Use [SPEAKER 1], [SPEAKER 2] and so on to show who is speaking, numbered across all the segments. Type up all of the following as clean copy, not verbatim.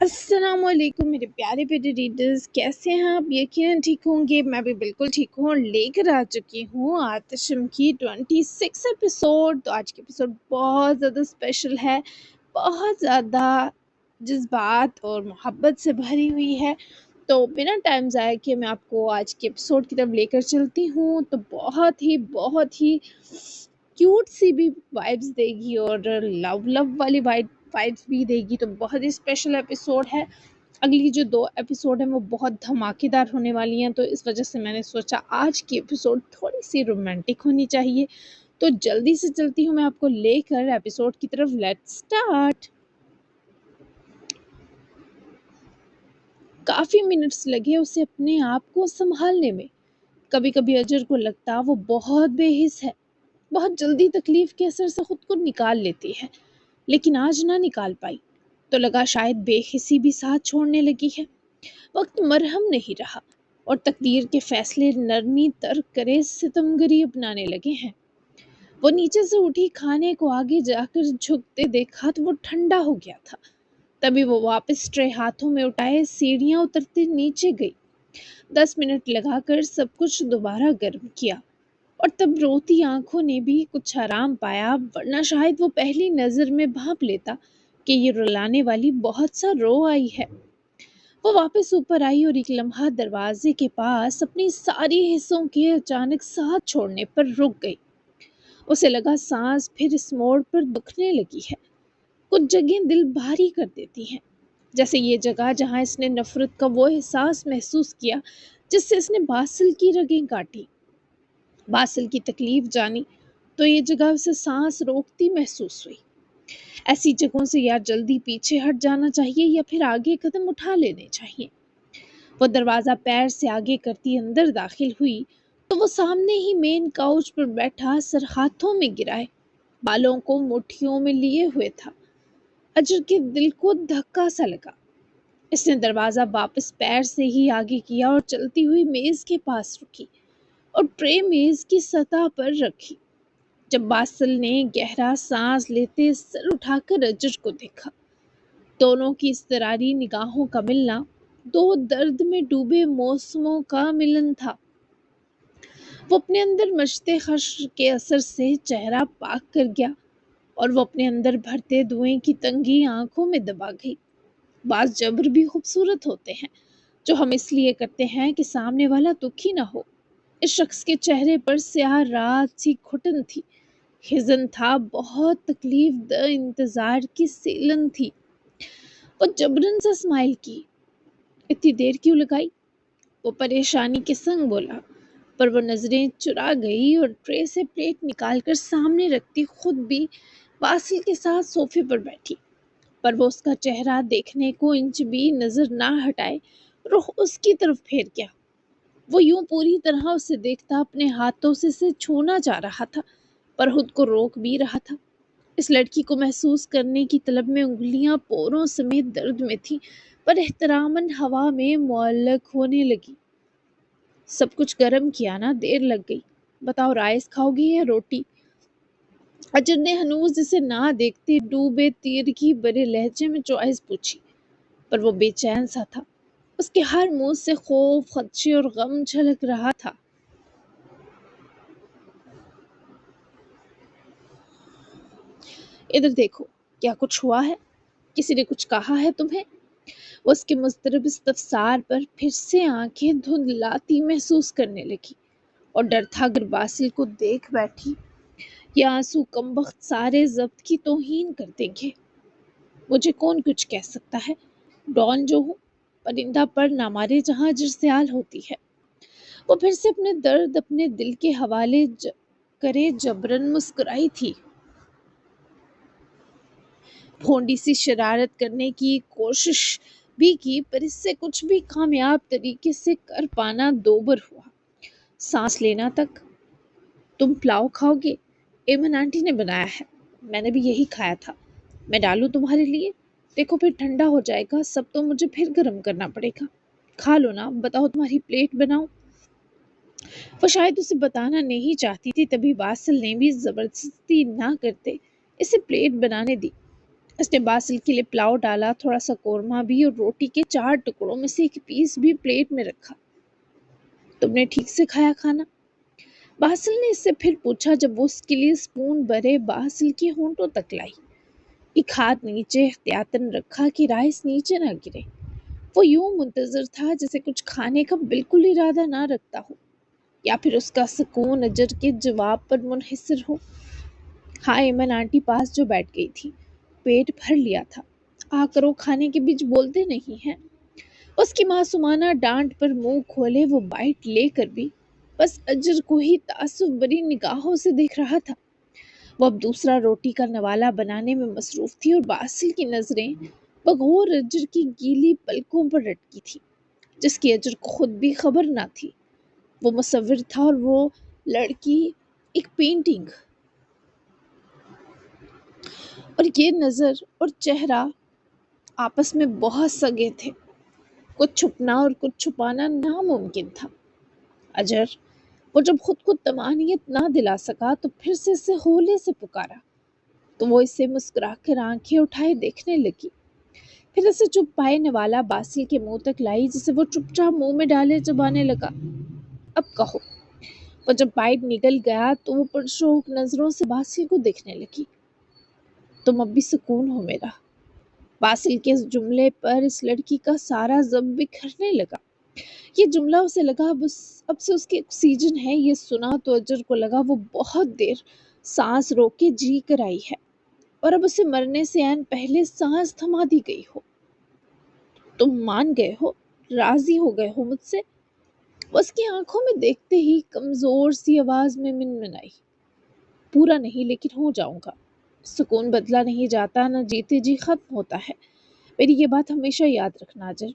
[SPEAKER 1] السلام علیکم میرے پیارے پیارے ریڈرز، کیسے ہیں آپ؟ یقیناً ٹھیک ہوں گے۔ میں بھی بالکل ٹھیک ہوں اور لے کر آ چکی ہوں آتشم کی 26 ایپیسوڈ۔ تو آج کی ایپیسوڈ بہت زیادہ اسپیشل ہے، بہت زیادہ جذبات اور محبت سے بھری ہوئی ہے۔ تو بنا ٹائم ضائع کیے میں آپ کو آج کی ایپیسوڈ کی طرف لے کر چلتی ہوں۔ تو بہت ہی کیوٹ سی بھی وائبس دے گی اور لو والی وائبس بھی دے گی، تو بہت ہی اسپیشل ایپیسوڈ ہے۔ اگلی جو 2 ایپیسوڈ ہیں وہ بہت دھماکے دار ہونے والی ہیں، تو اس وجہ سے میں نے سوچا آج کی ایپیسوڈ تھوڑی سی رومانٹک ہونی چاہیے۔ تو جلدی سے چلتی ہوں میں آپ کو لے کر ایپیسوڈ کی طرف۔ Let's start. کافی منٹس لگے اسے اپنے آپ کو سنبھالنے میں۔ کبھی کبھی اجر کو لگتا وہ بہت بے حس ہے، بہت جلدی تکلیف کے اثر سے خود کو نکال لیتی ہے، لیکن آج نہ نکال پائی تو لگا شاید بے حسی بھی ساتھ چھوڑنے لگی ہے۔ وقت مرہم نہیں رہا اور تقدیر کے فیصلے نرمی ترک کرے ستمگری اپنانے لگے ہیں۔ وہ نیچے سے اٹھی، کھانے کو آگے جا کر جھکتے دیکھا تو وہ ٹھنڈا ہو گیا تھا۔ تبھی وہ واپس ٹرے ہاتھوں میں اٹھائے سیڑھیاں اترتے نیچے گئی۔ 10 منٹ لگا کر سب کچھ دوبارہ گرم کیا اور تب روتی آنکھوں نے بھی کچھ آرام پایا، ورنہ شاید وہ پہلی نظر میں بھانپ لیتا کہ یہ رلانے والی بہت سا رو آئی ہے۔ وہ واپس اوپر آئی اور ایک لمحہ دروازے کے پاس اپنی ساری حصوں کے اچانک ساتھ چھوڑنے پر رک گئی۔ اسے لگا سانس پھر اس موڑ پر دکھنے لگی ہے۔ کچھ جگہیں دل بھاری کر دیتی ہیں، جیسے یہ جگہ جہاں اس نے نفرت کا وہ احساس محسوس کیا جس سے اس نے باسل کی رگیں کاٹی۔ باسل کی تکلیف جانی تو یہ جگہ اسے سانس روکتی محسوس ہوئی۔ ایسی جگہوں سے یا جلدی پیچھے ہٹ جانا چاہیے یا پھر آگے قدم اٹھا لینے چاہیے۔ وہ دروازہ پیر سے آگے کرتی اندر داخل ہوئی تو وہ سامنے ہی مین کاؤچ پر بیٹھا سر ہاتھوں میں گرائے بالوں کو مٹھیوں میں لیے ہوئے تھا۔ اجر کے دل کو دھکا سا لگا۔ اس نے دروازہ واپس پیر سے ہی آگے کیا اور چلتی ہوئی میز کے پاس رکی اور ٹرے میز کی سطح پر رکھی۔ جب باسل نے گہرا سانس لیتے سر اٹھا کر اجر کو دیکھا، دونوں کی اضطراری نگاہوں کا ملنا دو درد میں ڈوبے موسموں کا ملن تھا۔ وہ اپنے اندر مچتے خشم کے اثر سے چہرہ پاک کر گیا اور وہ اپنے اندر بھرتے دھوئیں کی تنگی آنکھوں میں دبا گئی۔ بعض جبر بھی خوبصورت ہوتے ہیں جو ہم اس لیے کرتے ہیں کہ سامنے والا دکھی نہ ہو۔ اس شخص کے چہرے پر سیاہ رات سی گھٹن تھی، حزن تھا، بہت تکلیف دہ انتظار کی سیلن تھی۔ وہ جبرن سے اسمائل کی۔ اتنی دیر کیوں لگائی؟ وہ پریشانی کے سنگ بولا، پر وہ نظریں چرا گئی اور ٹرے سے پلیٹ نکال کر سامنے رکھتی خود بھی باسل کے ساتھ صوفے پر بیٹھی، پر وہ اس کا چہرہ دیکھنے کو انچ بھی نظر نہ ہٹائے، رخ اس کی طرف پھیر گیا۔ وہ یوں پوری طرح اسے دیکھتا اپنے ہاتھوں سے اسے چھونا چاہ رہا تھا، پر خود کو روک بھی رہا تھا۔ اس لڑکی کو محسوس کرنے کی طلب میں انگلیاں پوروں سمیت درد میں تھیں، پر احتراماً ہوا میں معلق ہونے لگی۔ سب کچھ گرم کیا نا، دیر لگ گئی۔ بتاؤ رائس کھاؤ گی یا روٹی؟ اجر نے ہنوز اسے نہ دیکھتے ڈوبے تیر کی بڑے لہجے میں چوائس پوچھی، پر وہ بے چین سا تھا۔ اس کے ہر منہ سے خوف، خدشے اور غم جھلک رہا تھا۔ ادھر دیکھو، کیا کچھ ہوا ہے؟ کسی نے کچھ کہا ہے تمہیں؟ وہ اس کے مضطرب استفسار پر پھر سے آنکھیں دھندلاتی محسوس کرنے لگی اور ڈر تھا اگر باسل کو دیکھ بیٹھی یہ آنسو کم بخت سارے ضبط کی توہین کر دیں گے۔ مجھے کون کچھ کہہ سکتا ہے؟ ڈان جو ہوں، پرندہ پر نہ مارے جہاں جرسیال ہوتی ہے۔ وہ پھر سے اپنے درد اپنے دل کے حوالے کرے جبرن مسکرائی تھی۔ بھونڈی سی شرارت کرنے کی کوشش بھی کی، پر اس سے کچھ بھی کامیاب طریقے سے کر پانا دوبر ہوا۔ سانس لینا تک۔ تم پلاؤ کھاؤ گے؟ ایمن آنٹی نے بنایا ہے، میں نے بھی یہی کھایا تھا۔ میں ڈالوں تمہارے لیے؟ دیکھو پھر ٹھنڈا ہو جائے گا، سب تو مجھے پھر گرم کرنا پڑے گا۔ کھا لو نا، بتاؤ تمہاری پلیٹ بناؤں؟ وہ شاید اسے بتانا نہیں چاہتی تھی، تبھی باسل نے بھی زبردستی نہ کرتے اسے پلیٹ بنانے دی اس نے باسل کے لیے پلاؤ ڈالا، تھوڑا سا قورمہ بھی، اور روٹی کے 4 ٹکڑوں میں سے ایک پیس بھی پلیٹ میں رکھا۔ تم نے ٹھیک سے کھایا کھانا؟ باسل نے اس سے پھر پوچھا جب وہ اس کے لیے اسپون بھرے باسل کے ہونٹوں تک لائی۔ ایک ہاتھ نیچے احتیاطاً رکھا کہ رائس نیچے نہ گرے۔ وہ یوں منتظر تھا جیسے کچھ کھانے کا بالکل ارادہ نہ رکھتا ہو، یا پھر اس کا سکون اجر کے جواب پر منحصر ہو۔ ہاں، ایمن آنٹی پاس جو بیٹھ گئی تھی، پیٹ بھر لیا تھا، آ کر وہ کھانے کے بیچ بولتے نہیں ہیں۔ اس کی معصومانہ ڈانٹ پر منہ کھولے وہ بائٹ لے کر بھی بس اجر کو ہی تعصب بری نگاہوں سے دیکھ رہا تھا۔ وہ اب دوسرا روٹی کا نوالا بنانے میں مصروف تھی اور باسل کی نظریں بغور اجر کی گیلی پلکوں پر اٹکی تھی، جس کی اجر کو خود بھی خبر نہ تھی۔ وہ مصور تھا اور وہ لڑکی ایک پینٹنگ، اور یہ نظر اور چہرہ آپس میں بہت سگے تھے۔ کچھ چھپنا اور کچھ چھپانا ناممکن تھا۔ اجر، وہ جب خود کو طمانینت نہ دلا سکا تو پھر سے اسے ہولے سے پکارا، تو وہ اسے مسکرا کر آنکھیں اٹھائے دیکھنے لگی، پھر اسے چپ پائے نوالا باسل کے منہ تک لائی، جسے وہ چپ چاپ منہ میں ڈالے چبانے لگا۔ اب کہو۔ وہ جب بائٹ نگل گیا تو وہ پرشوق نظروں سے باسل کو دیکھنے لگی۔ تم اب بھی سکون ہو میرا؟ باسل کے اس جملے پر اس لڑکی کا سارا ضب بکھرنے لگا۔ یہ جملہ اسے لگا اب سے اس کی آکسیجن ہے۔ یہ سنا تو اجر کو لگا وہ بہت دیر سانس روک کے جی کر آئی ہے، اور اب اسے مرنے سے عین پہلے سانس تھما دی گئی ہو۔ تم مان گئے ہو، راضی ہو گئے ہو مجھ سے؟ وہ اس کی آنکھوں میں دیکھتے ہی کمزور سی آواز میں منمنائی۔ پورا نہیں، لیکن ہو جاؤں گا۔ سکون بدلا نہیں جاتا، نہ جیتے جی ختم ہوتا ہے۔ میری یہ بات ہمیشہ یاد رکھنا اجر۔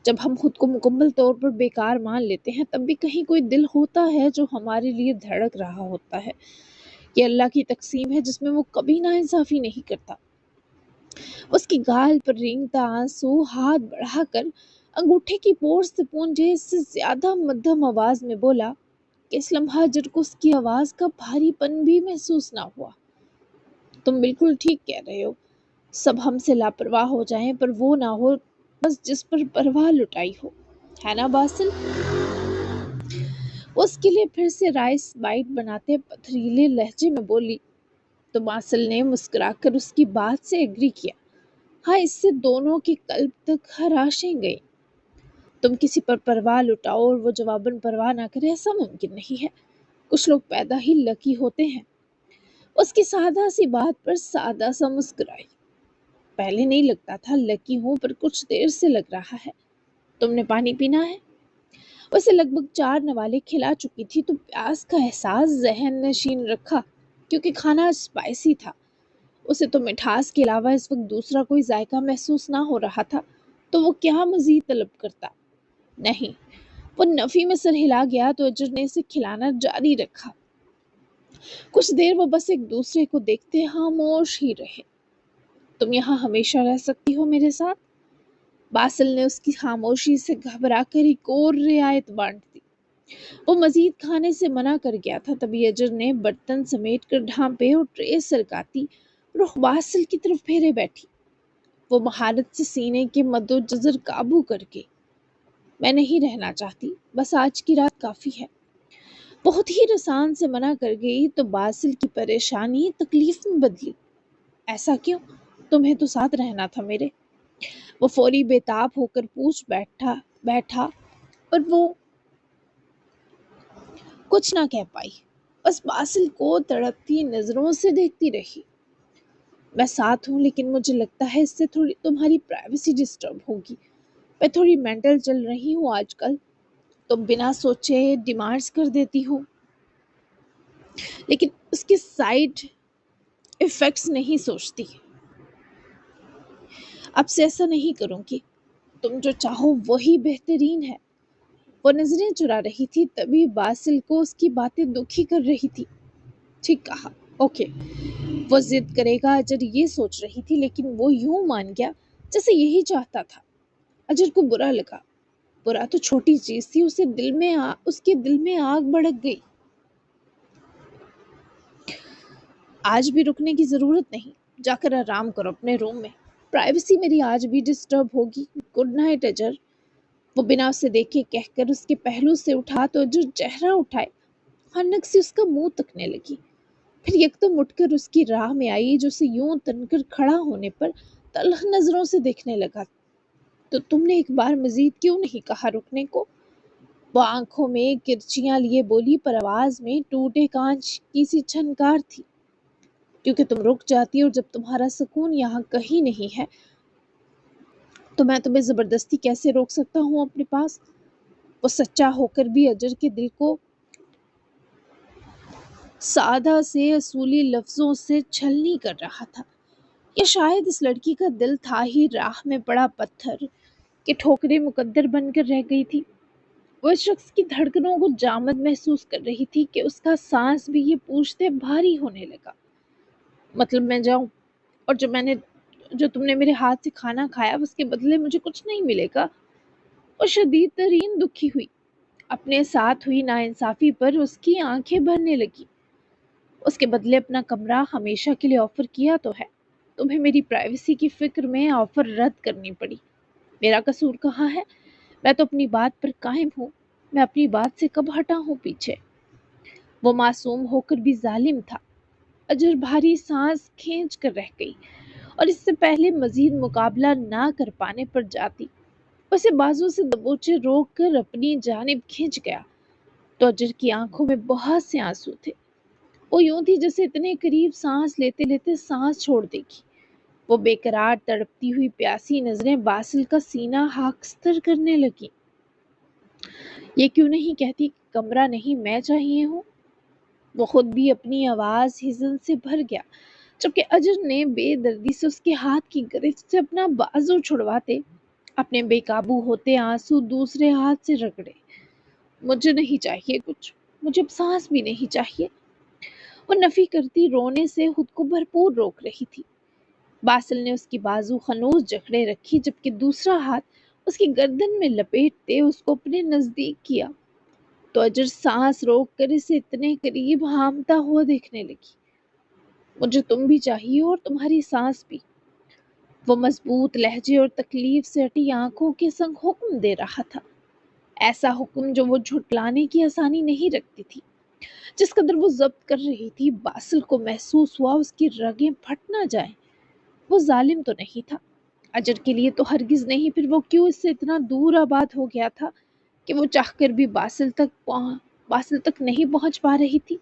[SPEAKER 1] جب ہم خود کو مکمل طور پر بیکار مان لیتے ہیں، تب بھی کہیں کوئی دل ہوتا ہے جو ہمارے لیے دھڑک رہا ہوتا ہے۔ یہ اللہ کی تقسیم ہے جس میں وہ کبھی ناانصافی نہیں کرتا۔ اس کی گال پر رینگتا آنسو ہاتھ بڑھا کر انگوٹھے کی پور سے پونجے اس سے زیادہ مدھم آواز میں بولا کہ اس لمحہ اجر کو اس کی آواز کا بھاری پن بھی محسوس نہ ہوا۔ تم بالکل ٹھیک کہہ رہے ہو، سب ہم سے لاپرواہ ہو جائیں پر وہ نہ ہو بس جس پر پرواہ لٹائی ہو، ہے نا باسل؟ اس کے لیے پھر سے رائس بائٹ بناتے پتھریلے لہجے میں بولی، تو باسل نے مسکرا کر اس کی بات سے ایگری کیا۔ ہاں، اس سے دونوں کے قلب تک خراشیں گئیں۔ تم کسی پر پرواہ لٹاؤ اور وہ جواباً پرواہ نہ کرے، ایسا ممکن نہیں ہے۔ کچھ لوگ پیدا ہی لکی ہوتے ہیں۔ اس کی سادہ سی بات پر سادہ سا مسکرائی۔ پہلے نہیں لگتا تھا لکی ہوں، پر کچھ دیر سے لگ رہا ہے۔ تم نے پانی پینا ہے؟ اسے لگ بھگ 4 نوالے کھلا چکی تھی تو پیاس کا احساس ذہن نشین رکھا، کیونکہ کھانا اسپائسی تھا۔ اسے تو مٹھاس کے علاوہ اس وقت دوسرا کوئی ذائقہ محسوس نہ ہو رہا تھا، تو وہ کیا مزید طلب کرتا؟ نہیں۔ وہ نفی میں سر ہلا گیا تو اجر نے اسے کھلانا جاری رکھا۔ کچھ دیر وہ بس ایک دوسرے کو دیکھتے خاموش ہی رہے۔ تم یہاں ہمیشہ رہ سکتی ہو میرے ساتھ؟ باسل نے اس کی خاموشی سے گھبرا کر ایک اور رعایت بانٹ دی۔ وہ مزید کھانے سے منع کر گیا تھا، تبھی اجر نے برتن سمیٹ کر ڈھانپے اور ٹرے سرکاتی رخ باسل کی طرف پھیرے بیٹھی۔ وہ مہارت سے سینے کے مد و جزر قابو کر گئی۔ میں نہیں رہنا چاہتی، بس آج کی رات کافی ہے۔ بہت ہی رسان سے منع کر گئی تو باسل کی پریشانی تکلیف میں بدلی۔ ایسا کیوں؟ تمہیں تو ساتھ رہنا تھا میرے۔ وہ فوری بےتاب ہو کر پوچھ بیٹھا پر وہ کچھ نہ کہہ پائی، بس باسل کو تڑپتی نظروں سے دیکھتی رہی۔ میں ساتھ ہوں، لیکن مجھے لگتا ہے اس سے تھوڑی تمہاری پرائیویسی ڈسٹرب ہوگی۔ میں تھوڑی مینٹل چل رہی ہوں آج کل، تم بنا سوچے ڈیمانڈز کر دیتی ہو، لیکن اس کے سائیڈ ایفیکٹس نہیں سوچتی۔ اب سے ایسا نہیں کروں گی، تم جو چاہو وہی بہترین ہے۔ وہ نظریں چرا رہی تھی، تبھی باسل کو اس کی باتیں دکھی کر رہی تھی۔ ٹھیک کہا، اوکے۔ وہ ضد کرے گا اجر یہ سوچ رہی تھی، لیکن وہ یوں مان گیا جیسے یہی چاہتا تھا۔ اجر کو برا لگا۔ برا تو چھوٹی چیز تھی، اس کے دل میں آگ بھڑک گئی۔ آج بھی رکنے کی ضرورت نہیں، جا کر آرام کرو اپنے روم میں، پرائیویسی میری آج بھی ڈسٹرب ہوگی۔ گڈ نائٹ اجر۔ وہ بنا اسے دیکھے کہہ کر اس کے پہلو سے اٹھا تو اجر چہرہ اٹھائے خنک سے اس کا منہ تکنے لگی، پھر یکدم اٹھ کر اس کی راہ میں آئی جو اسے یوں تن کر کھڑا ہونے پر تلخ نظروں سے دیکھنے لگا۔ تو تم نے ایک بار مزید کیوں نہیں کہا رکنے کو؟ وہ آنکھوں میں کرچیاں لیے بولی، پر آواز میں ٹوٹے کانچ کی سی چھنکار تھی۔ کیونکہ تم رک جاتی اور جب تمہارا سکون یہاں کہیں نہیں ہے تو میں تمہیں زبردستی کیسے روک سکتا ہوں اپنے پاس؟ وہ سچا ہو کر بھی اجر کے دل کو سادہ سے اصولی لفظوں سے چھلنی کر رہا تھا، یا شاید اس لڑکی کا دل تھا ہی راہ میں پڑا پتھر کہ ٹھوکریں مقدر بن کر رہ گئی تھی۔ وہ اس شخص کی دھڑکنوں کو جامد محسوس کر رہی تھی کہ اس کا سانس بھی یہ پوچھتے بھاری ہونے لگا، مطلب میں جاؤں اور جو تم نے میرے ہاتھ سے کھانا کھایا اس کے بدلے مجھے کچھ نہیں ملے گا؟ وہ شدید ترین دکھی ہوئی، اپنے ساتھ ہوئی ناانصافی پر اس کی آنکھیں بھرنے لگی۔ اس کے بدلے اپنا کمرہ ہمیشہ کے لیے آفر کیا تو ہے، تمہیں میری پرائیویسی کی فکر میں آفر رد کرنی پڑی۔ میرا قصور کہاں ہے؟ میں تو اپنی بات پر قائم ہوں، میں اپنی بات سے کب ہٹا ہوں پیچھے؟ وہ معصوم ہو کر بھی ظالم تھا۔ اجر بھاری سانس کھینچ کر رہ گئی اور اس سے پہلے مزید مقابلہ نہ کر پانے پر جاتی اسے بازو سے دبوچے روک کر اپنی جانب کھینچ گیا تو اجر کی آنکھوں میں بہت سے آنسو تھے۔ وہ یوں تھی جیسے اتنے قریب سانس لیتے لیتے سانس چھوڑ دے گی۔ وہ بے قرار تڑپتی ہوئی پیاسی نظریں باسل کا سینہ خاکستر کرنے لگی۔ یہ کیوں نہیں کہتی کہ کمرہ نہیں میں چاہیے ہوں؟ وہ خود بھی اپنی آواز حزن سے بھر گیا جبکہ اجر نے بے دردی سے اس کے ہاتھ کی گرفت سے اپنا بازو چھڑواتے اپنے بے قابو ہوتے آنسو دوسرے ہاتھ سے رگڑے۔ مجھے نہیں چاہیے کچھ، مجھے اب سانس بھی نہیں چاہیے۔ وہ نفی کرتی رونے سے خود کو بھرپور روک رہی تھی۔ باسل نے اس کی بازو خنوس جکڑے رکھی جبکہ دوسرا ہاتھ اس کی گردن میں لپیٹتے اس کو اپنے نزدیک کیا تو اجر سانس روک کر اسے اتنے قریب ہامتا ہوا دیکھنے لگی۔ مجھے تم بھی چاہیے اور تمہاری سانس بھی، وہ مضبوط لہجے اور تکلیف سے ہٹی آنکھوں کے سنگ حکم دے رہا تھا، ایسا حکم جو وہ جھٹلانے کی آسانی نہیں رکھتی تھی۔ جس قدر وہ ضبط کر رہی تھی باسل کو محسوس ہوا اس کی رگیں پھٹ نہ جائیں۔ وہ ظالم تو نہیں تھا، اجر کے لیے تو ہرگز نہیں، پھر وہ کیوں اس سے اتنا دور آباد ہو گیا تھا کہ وہ چاہ کر بھی باسل تک نہیں پہنچ پا رہی تھی؟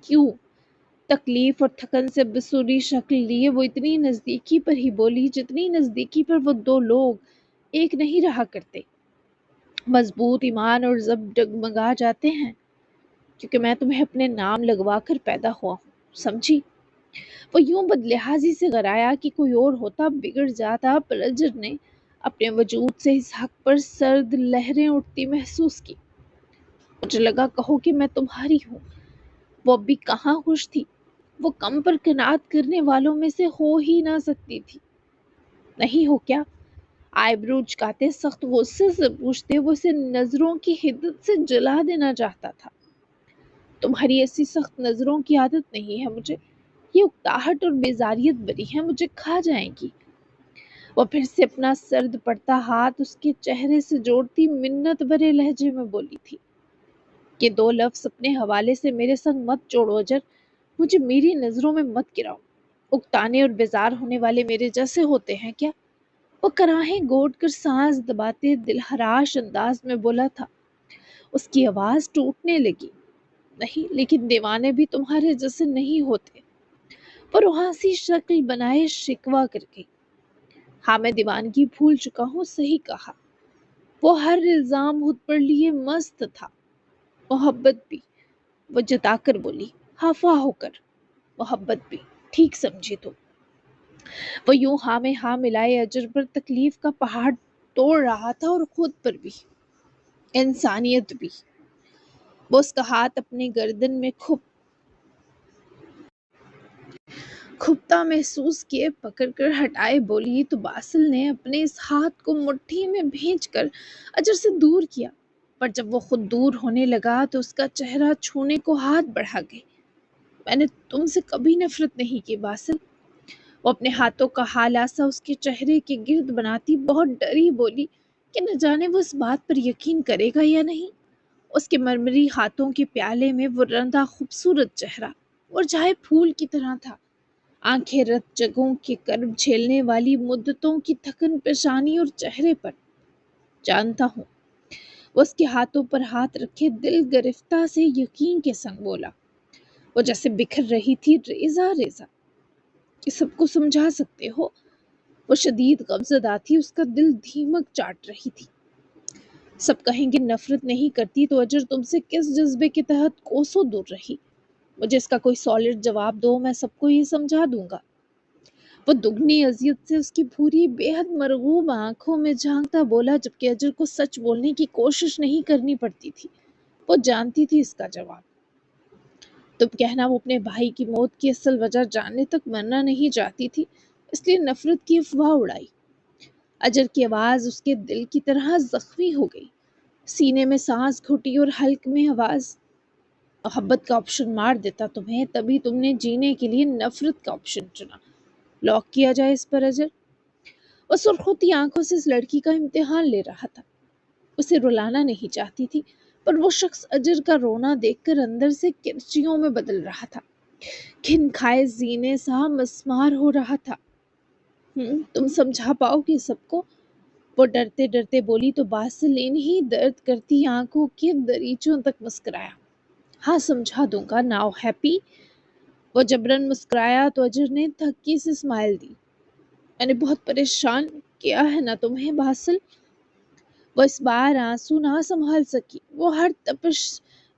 [SPEAKER 1] کیوں؟ تکلیف اور تھکن سے بسوری شکل لیے وہ اتنی نزدیکی پر ہی بولی جتنی نزدیکی پر وہ دو لوگ ایک نہیں رہا کرتے۔ مضبوط ایمان اور ضبط ڈگمگا جاتے ہیں کیونکہ میں تمہیں اپنے نام لگوا کر پیدا ہوا ہوں، سمجھی؟ وہ یوں بدلحاظی سے غرایا کہ کوئی اور ہوتا بگڑ جاتا، پر اجر نے اپنے وجود سے اس حق پر سرد لہریں اٹھتی محسوس کی۔ مجھے لگا کہو کہ میں تمہاری ہوں۔ وہ اب بھی کہاں خوش تھی؟ وہ کم پر قناعت کرنے والوں میں سے ہو ہی نہ سکتی تھی۔ نہیں ہو کیا؟ آئی برو چکاتے سخت غصے سے پوچھتے وہ اسے نظروں کی حدت سے جلا دینا چاہتا تھا۔ تمہاری ایسی سخت نظروں کی عادت نہیں ہے مجھے، یہ اکتاہٹ اور بیزاریت بری ہے، مجھے کھا جائیں گی۔ وہ پھر سے اپنا سرد پڑتا ہاتھ اس کے چہرے سے جوڑتی منت بھرے لہجے میں بولی تھی، یہ دو لفظ اپنے حوالے سے میرے سنگ مت جوڑو اجر، مجھے میری نظروں میں مت گراؤ۔ اکتانے اور بیزار ہونے والے میرے جیسے ہوتے ہیں کیا؟ وہ کراہیں گوٹ کر سانس دباتے دلہراش انداز میں بولا تھا۔ اس کی آواز ٹوٹنے لگی، نہیں، لیکن دیوانے بھی تمہارے جیسے نہیں ہوتے۔ وہ روحانسی شکل بنائے شکوہ کر گئی۔ ہاں میں دیوانگی بھول چکا ہوں، صحیح کہا۔ وہ ہر الزام خود پر لیے مست تھا۔ محبت بھی، وہ جتا کر بولی، خفا ہو کر۔ محبت بھی، ٹھیک سمجھی تو۔ وہ یوں ہاں میں ہاں ملائے اجر پر تکلیف کا پہاڑ توڑ رہا تھا اور خود پر بھی، انسانیت بھی۔ وہ اس کا ہاتھ اپنے گردن میں کھپتا محسوس کیے پکڑ کر ہٹائے بولی تو باسل نے اپنے اس ہاتھ کو مٹھی میں بھینچ کر اجر سے دور کیا، پر جب وہ خود دور ہونے لگا تو اس کا چہرہ چھونے کو ہاتھ بڑھا گئی۔ میں نے تم سے کبھی نفرت نہیں کی باسل، وہ اپنے ہاتھوں کا ہالاسا اس کے چہرے کے گرد بناتی بہت ڈری بولی کہ نہ جانے وہ اس بات پر یقین کرے گا یا نہیں۔ اس کے مرمری ہاتھوں کے پیالے میں وہ رندا خوبصورت چہرہ مرجھائے پھول کی طرح تھا، آنکھیں رت جگہوں کے کرب جھیلنے والی مدتوں کی تھکن پیشانی اور چہرے پر۔ جانتا ہوں، وہ اس کے ہاتھوں پر ہاتھ رکھے دل گرفتہ سے یقین کے سنگ بولا، وہ جیسے بکھر رہی تھی ریزہ ریزہ کہ سب کو سمجھا سکتے ہو۔ وہ شدید غمزدہ تھی، اس کا دل دھیمک چاٹ رہی تھی۔ سب کہیں گے نفرت نہیں کرتی تو اجر تم سے کس جذبے کے تحت کوسوں دور رہی؟ مجھے اس کا کوئی سالڈ جواب دو، میں سب کو یہ سمجھا دوں گا۔ وہ دگنی اذیت سے اس کی بھوری بے حد مرغوب آنکھوں میں جھانکتا بولا، جبکہ اجر کو سچ بولنے کی کوشش نہیں کرنی پڑتی تھی۔ وہ جانتی تھی اس کا جواب۔ تم کہنا وہ اپنے بھائی کی موت کی اصل وجہ جاننے تک مرنا نہیں چاہتی تھی، اس لیے نفرت کی افواہ اڑائی۔ اجر کی آواز اس کے دل کی طرح زخمی ہو گئی، سینے میں سانس گھٹی اور حلق میں آواز۔ محبت کا آپشن مار دیتا تمہیں، تبھی تم نے جینے کے لیے نفرت کا آپشن چنا۔ لاک کیا جائے اس پر اجر؟ وہ سرخوتی آنکھوں سے اس لڑکی کا امتحان لے رہا تھا۔ اسے رلانا نہیں چاہتی تھی، پر وہ شخص اجر کا رونا دیکھ کر اندر سے کرچیوں میں بدل رہا تھا، گھن کھائے زینے سا مسمار ہو رہا تھا۔ تم سمجھا پاؤ گے سب کو؟ وہ ڈرتے ڈرتے بولی تو باسل انہی درد کرتی آنکھوں کے دریچوں تک مسکرایا۔ ہاں سمجھا دوں گا، ناؤ ہیپی؟ وہ جبرن مسکرایا تو اجر نے تھکی سے اسمائل دی۔ میں نے بہت پریشان کیا ہے نا تمہیں باسل؟ وہ اس بار آنسو نہ سنبھال سکی،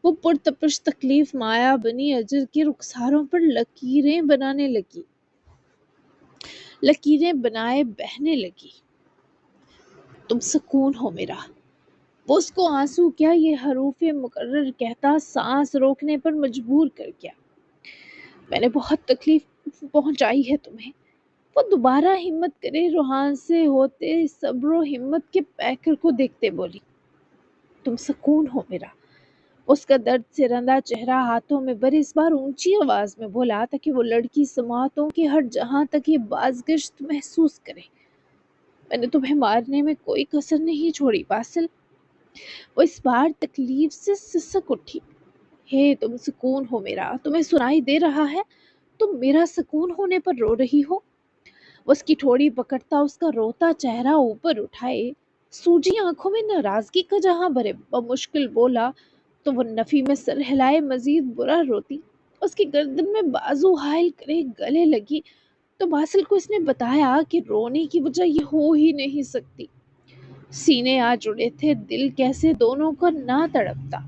[SPEAKER 1] وہ پرتپش تکلیف مایا بنی اجر کے رخساروں پر لکیریں بنانے لگی، لکیریں بنائے بہنے لگی۔ تم سکون ہو میرا۔ وہ اس کو آنسو کیا یہ حروف مقرر کہتا سانس روکنے پر مجبور کر گیا۔ میں نے بہت تکلیف پہنچائی ہے تمہیں۔ وہ دوبارہ ہمت کرے روحان سے ہوتے صبر و ہمت کے پیکر کو دیکھتے بولی، تم سکون ہو میرا۔ اس کا درد سے رندا چہرہ ہاتھوں میں بھرے اس بار اونچی آواز میں بولا تاکہ وہ لڑکی سماعتوں کے ہر جہاں تک یہ بازگشت محسوس کرے، میں نے تمہیں مارنے میں کوئی کسر نہیں چھوڑی باسل۔ وہ اس بار تکلیف سے سسک اٹھی۔ ہے تم سکون ہو میرا، تمہیں سنائی دے رہا ہے؟ تم میرا سکون ہونے پر رو رہی ہو؟ اس کی ٹھوڑی پکڑتا اس کا روتا چہرہ اوپر اٹھائے سوجی آنکھوں میں ناراضگی کا جہاں بھرے بمشکل بولا تو وہ نفی میں سر ہلائے مزید برا روتی، اس کی گردن میں بازو حائل کرے گلے لگی تو باسل کو اس نے بتایا کہ رونے کی وجہ یہ ہو ہی نہیں سکتی۔ سینے آ جڑے تھے، دل کیسے دونوں کا نہ تڑپتا۔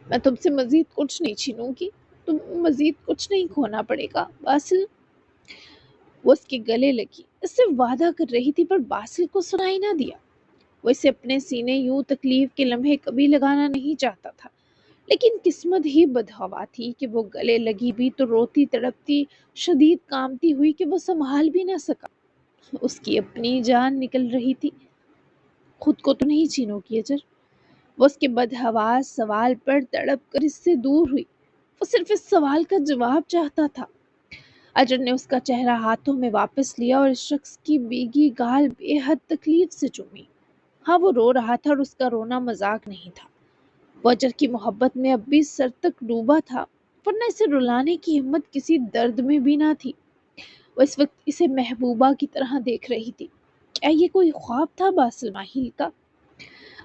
[SPEAKER 1] میں تم سے مزید کچھ نہیں چھینوں گی، تم مزید کچھ نہیں کھونا پڑے گا باسل۔ وہ اس کے گلے لگی، اس سے وعدہ کر رہی تھی، پر باسل کو سنائی نہ دیا۔ وہ اسے اپنے سینے یوں تکلیف کے لمحے کبھی لگانا نہیں چاہتا تھا، لیکن قسمت ہی بدحوا تھی کہ وہ گلے لگی بھی تو روتی تڑپتی شدید کامتی ہوئی کہ وہ سنبھال بھی نہ سکا۔ اس کی اپنی جان نکل رہی تھی۔ خود کو تو نہیں چھینو گی اجر؟ وہ اس کے بدحواس سوال پر تڑپ کر اس سے دور ہوئی، وہ صرف اس سوال کا جواب چاہتا تھا۔ اجر نے اس کا چہرہ ہاتھوں میں واپس لیا اور اس شخص کی بیگی گال بے حد تکلیف سے چومی۔ ہاں وہ رو رہا تھا اور اس کا رونا مذاق نہیں تھا، وہ اجر کی محبت میں اب بھی سر تک ڈوبا تھا، ورنہ اسے رلانے کی ہمت کسی درد میں بھی نہ تھی۔ وہ اس وقت اسے محبوبہ کی طرح دیکھ رہی تھی۔ کیا یہ کوئی خواب تھا باسل ماہیل کا؟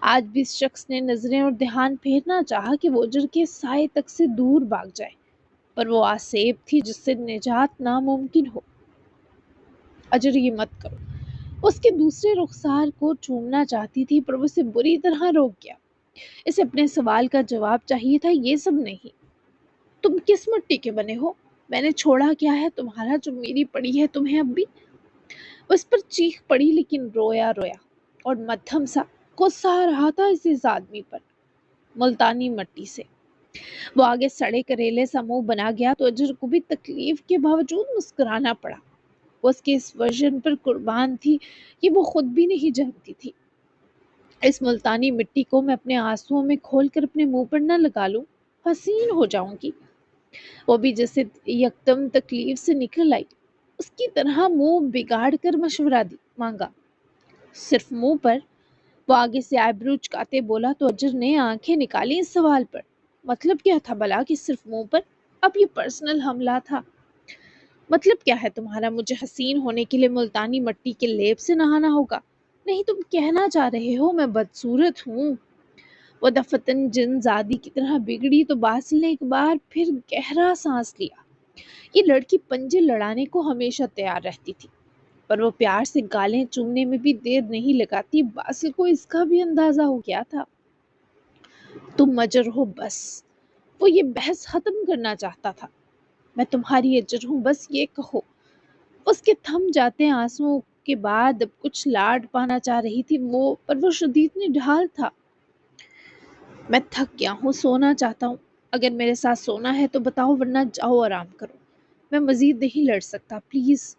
[SPEAKER 1] آج بھی اس شخص نے نظریں اور دھیان پھیرنا چاہا کہ وہ اجر کے سائے تک سے دور بھاگ جائے، پر وہ آسیب تھی جس سے نجات ناممکن ہو۔ اجر یہ مت کرو۔ اس کے دوسرے رخسار کو چومنا چاہتی تھی، پر وہ اسے بری طرح روک گیا۔ اسے اپنے سوال کا جواب چاہیے تھا، یہ سب نہیں۔ تم کس مٹی کے بنے ہو؟ میں نے چھوڑا کیا ہے تمہارا جو میری پڑی ہے تمہیں اب بھی؟ اس پر چیخ پڑی، لیکن رویا رویا اور مدھم سا غصہ آ رہا تھا اس آدمی پر، ملتانی مٹی سے۔ وہ آگے سڑے کریلے سا منہ بنا گیا تو اجر کو بھی تکلیف کے باوجود مسکرانا پڑا۔ وہ اس کے اس ورژن پر قربان تھی، یہ وہ خود بھی نہیں جانتی تھی۔ اس ملتانی مٹی کو میں اپنے آنسوؤں میں کھول کر اپنے منہ پر نہ لگا لوں، حسین ہو جاؤں گی۔ وہ بھی جیسے یکدم تکلیف سے نکل آئی، اس کی طرح منہ بگاڑ کر مشورہ مانگا، صرف منہ پر۔ وہ آگے سے آئیبرو چکاتے بولا تو اجر نے آنکھیں نکالی اس سوال پر۔ مطلب کیا تھا بلا کہ صرف منہ پر؟ اب یہ پرسنل حملہ تھا۔ مطلب کیا ہے تمہارا؟ مجھے حسین ہونے کے لیے ملتانی مٹی کے لیپ سے نہانا ہوگا؟ نہیں، تم کہنا چاہ رہے ہو میں بدصورت ہوں؟ وہ دفتن جن زادی کی طرح بگڑی تو باسل نے ایک بار پھر گہرا سانس لیا۔ یہ لڑکی پنجے لڑانے کو ہمیشہ تیار رہتی تھی، پر وہ پیار سے گالیں چومنے میں بھی دیر نہیں لگاتی۔ باسل کو اس کا بھی اندازہ ہو گیا تھا۔ تم اجر ہو بس، وہ یہ بحث ختم کرنا چاہتا تھا۔ میں تمہاری اجر ہوں، بس یہ کہو۔ اس کے تھم جاتے آنسوؤں کے بعد اب کچھ لاڈ پانا چاہ رہی تھی وہ، پر وہ شدید نڈھال تھا۔ میں تھک گیا ہوں، سونا چاہتا ہوں۔ اگر میرے ساتھ سونا ہے تو بتاؤ، ورنہ جاؤ آرام کرو۔ میں مزید نہیں لڑ سکتا، پلیز۔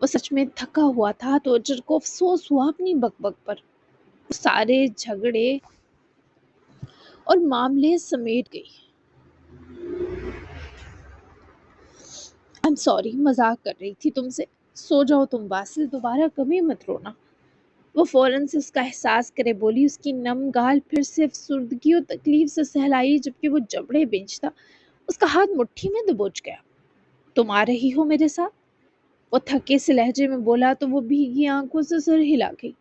[SPEAKER 1] وہ سچ میں تھکا ہوا تھا تو اجر کو افسوس ہوا اپنی بک بک پر۔ وہ سارے جھگڑے اور معاملے سمیٹ گئی۔ I'm sorry، مذاق کر رہی تھی تم سے۔ سو جاؤ تم باسل، دوبارہ کبھی مت رونا۔ وہ فوراً سے اس کا احساس کرے بولی۔ اس کی نم گال پھر سے افسردگی اور تکلیف سے سہلائی، جبکہ وہ جبڑے بینچ تھا۔ اس کا ہاتھ مٹھی میں دبوچ گیا۔ تم آ رہی ہو میرے ساتھ؟ وہ تھکے سے لہجے میں بولا تو وہ بھیگی آنکھوں سے سر ہلا گئی۔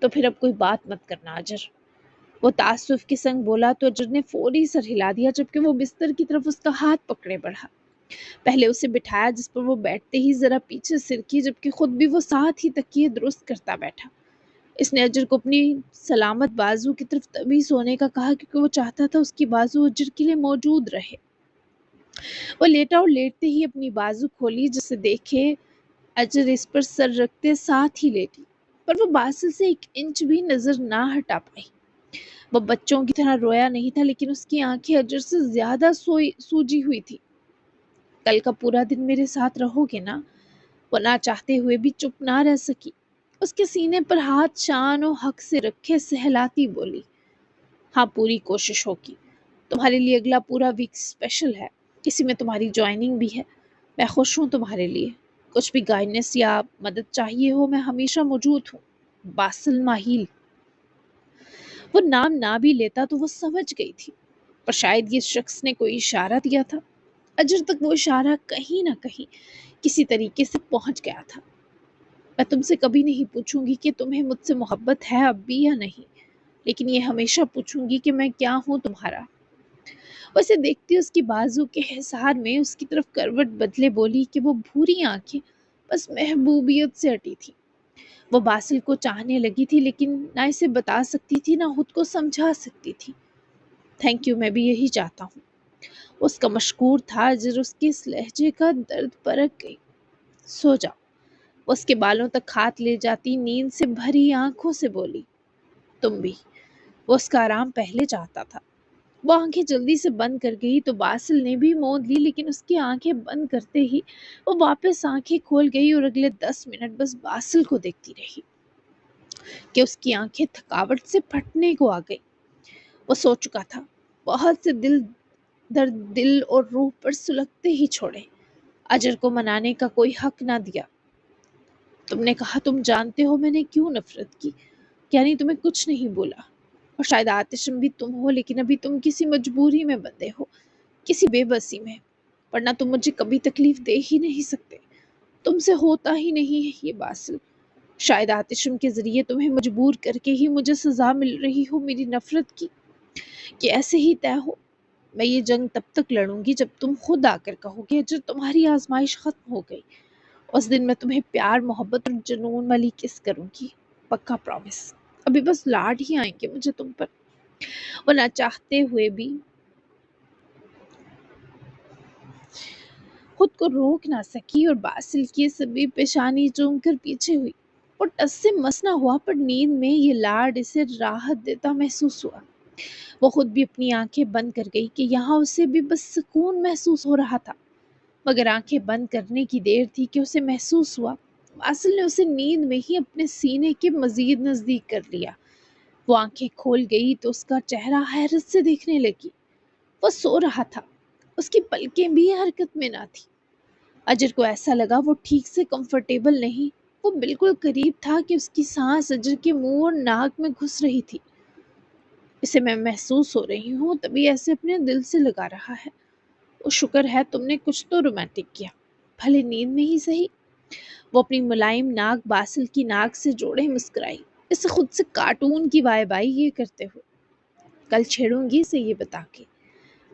[SPEAKER 1] تو پھر اب کوئی بات مت کرنا اجر، وہ تعصب کے سنگ بولا تو اجر نے فوری سر ہلا دیا، جبکہ وہ بستر کی طرف اس کا ہاتھ پکڑے بڑھا۔ پہلے اسے بٹھایا جس پر وہ بیٹھتے ہی ذرا پیچھے سرکی، جبکہ خود بھی وہ ساتھ ہی تکیے درست کرتا بیٹھا۔ اس نے اجر کو اپنی سلامت بازو کی طرف تبھی سونے کا کہا کیونکہ وہ چاہتا تھا اس کی بازو اجر کے لیے موجود رہے۔ وہ لیٹا اور لیٹتے ہی اپنی بازو کھولی جسے دیکھے اجر اس پر سر رکھتے ساتھ ہی لیٹی، پر وہ باسل سے 1 انچ بھی نظر نہ ہٹا پائی۔ وہ بچوں کی طرح رویا نہیں تھا، لیکن اس کی آنکھیں اجر سے زیادہ سوجی ہوئی تھی۔ کل کا پورا دن میرے ساتھ رہو گے نا؟ وہ نہ چاہتے ہوئے بھی چپ نہ رہ سکی۔ اس کے سینے پر ہاتھ شان و حق سے رکھے سہلاتی بولی، ہاں پوری کوشش ہوگی۔ تمہارے لیے اگلا پورا ویک اسپیشل ہے، اسی میں تمہاری جوائننگ بھی ہے۔ میں خوش ہوں تمہارے لیے، کچھ بھی گائیڈنس یا مدد چاہیے ہو میں ہمیشہ موجود ہوں۔ باسل ماہیل۔ وہ نام نہ بھی لیتا تو وہ سمجھ گئی تھی، پر شاید یہ شخص نے کوئی اشارہ دیا تھا۔ اجر تک وہ اشارہ کہیں نہ کہیں کسی طریقے سے پہنچ گیا تھا۔ میں تم سے کبھی نہیں پوچھوں گی کہ تمہیں مجھ سے محبت ہے اب بھی یا نہیں، لیکن یہ ہمیشہ پوچھوں گی کہ میں کیا ہوں تمہارا۔ اسے دیکھتی اس کی بازو کے حصار میں اس کی طرف کروٹ بدلے بولی کہ وہ بھوری آنکھیں بس محبوبیت سے اٹی تھی۔ وہ باسل کو چاہنے لگی تھی، لیکن نہ اسے بتا سکتی تھی نہ خود کو سمجھا سکتی تھی۔ تھینک یو، میں بھی یہی چاہتا ہوں۔ اس کا مشکور تھا اجر اس کے اس لہجے کا درد پرکھ گئی۔ سو جاؤ، اس کے بالوں تک ہاتھ لے جاتی نیند سے بھری آنکھوں سے بولی۔ تم بھی۔ وہ اس کا آرام پہلے چاہتا تھا۔ وہ آنکھیں جلدی سے بند کر گئی تو باسل نے بھی موند لی، لیکن اس کی آنکھیں بند کرتے ہی وہ واپس آنکھیں کھول گئی اور اگلے 10 منٹ بس باسل کو دیکھتی رہی کہ اس کی آنکھیں تھکاوٹ سے پھٹنے کو آ گئی۔ وہ سو چکا تھا، بہت سے درد دل اور روح پر سلگتے ہی چھوڑے۔ اجر کو منانے کا کوئی حق نہ دیا۔ تم نے کہا تم جانتے ہو میں نے کیوں نفرت کی، یعنی تمہیں کچھ نہیں بولا، اور شاید آتشم بھی تم ہو، لیکن ابھی تم کسی مجبوری میں بندھے ہو، کسی بے بسی میں، ورنہ تم مجھے کبھی تکلیف دے ہی نہیں سکتے۔ تم سے ہوتا ہی نہیں ہے یہ باسل۔ شاید آتشم کے ذریعے تمہیں مجبور کر کے ہی مجھے سزا مل رہی ہو میری نفرت کی، کہ ایسے ہی طے ہو۔ میں یہ جنگ تب تک لڑوں گی جب تم خود آ کر کہو گے اجر تمہاری آزمائش ختم ہو گئی۔ اس دن میں تمہیں پیار، محبت اور جنون والی کس کروں گی، پکا پرامس۔ ابھی بس لاڈ ہی آئیں گے مجھے تم پر۔ وہ نہ چاہتے ہوئے بھی خود کو روک نہ سکی اور باسل کی سبھی پیشانی چوم کر پیچھے ہوئی۔ وہ ٹس سے مس نہ ہوا، پر نیند میں یہ لاڈ اسے راحت دیتا محسوس ہوا۔ وہ خود بھی اپنی آنکھیں بند کر گئی کہ یہاں اسے بھی بس سکون محسوس ہو رہا تھا، مگر آنکھیں بند کرنے کی دیر تھی کہ اسے محسوس ہوا باسل نے اسے نیند میں ہی اپنے سینے کے مزید نزدیک کر لیا۔ وہ آنکھیں کھول گئی تو اس کا چہرہ حیرت سے دیکھنے لگی۔ وہ سو رہا تھا، اس کی پلکیں بھی حرکت میں نہ تھی۔ اجر کو ایسا لگا وہ ٹھیک سے کمفرٹیبل نہیں، وہ بالکل قریب تھا کہ اس کی سانس اجر کے منہ اور ناک میں گھس رہی تھی۔ اسے میں محسوس ہو رہی ہوں تبھی ایسے اپنے دل سے لگا رہا ہے۔ وہ شکر ہے تم نے کچھ تو رومانٹک کیا، بھلے نیند میں ہی صحیح۔ وہ اپنی ملائم ناک باسل کی ناک سے جوڑے مسکرائی، اسے خود سے کارٹون کی وائے بائی یہ کرتے ہوئے۔ کل چھیڑوں گی اسے یہ بتا کے۔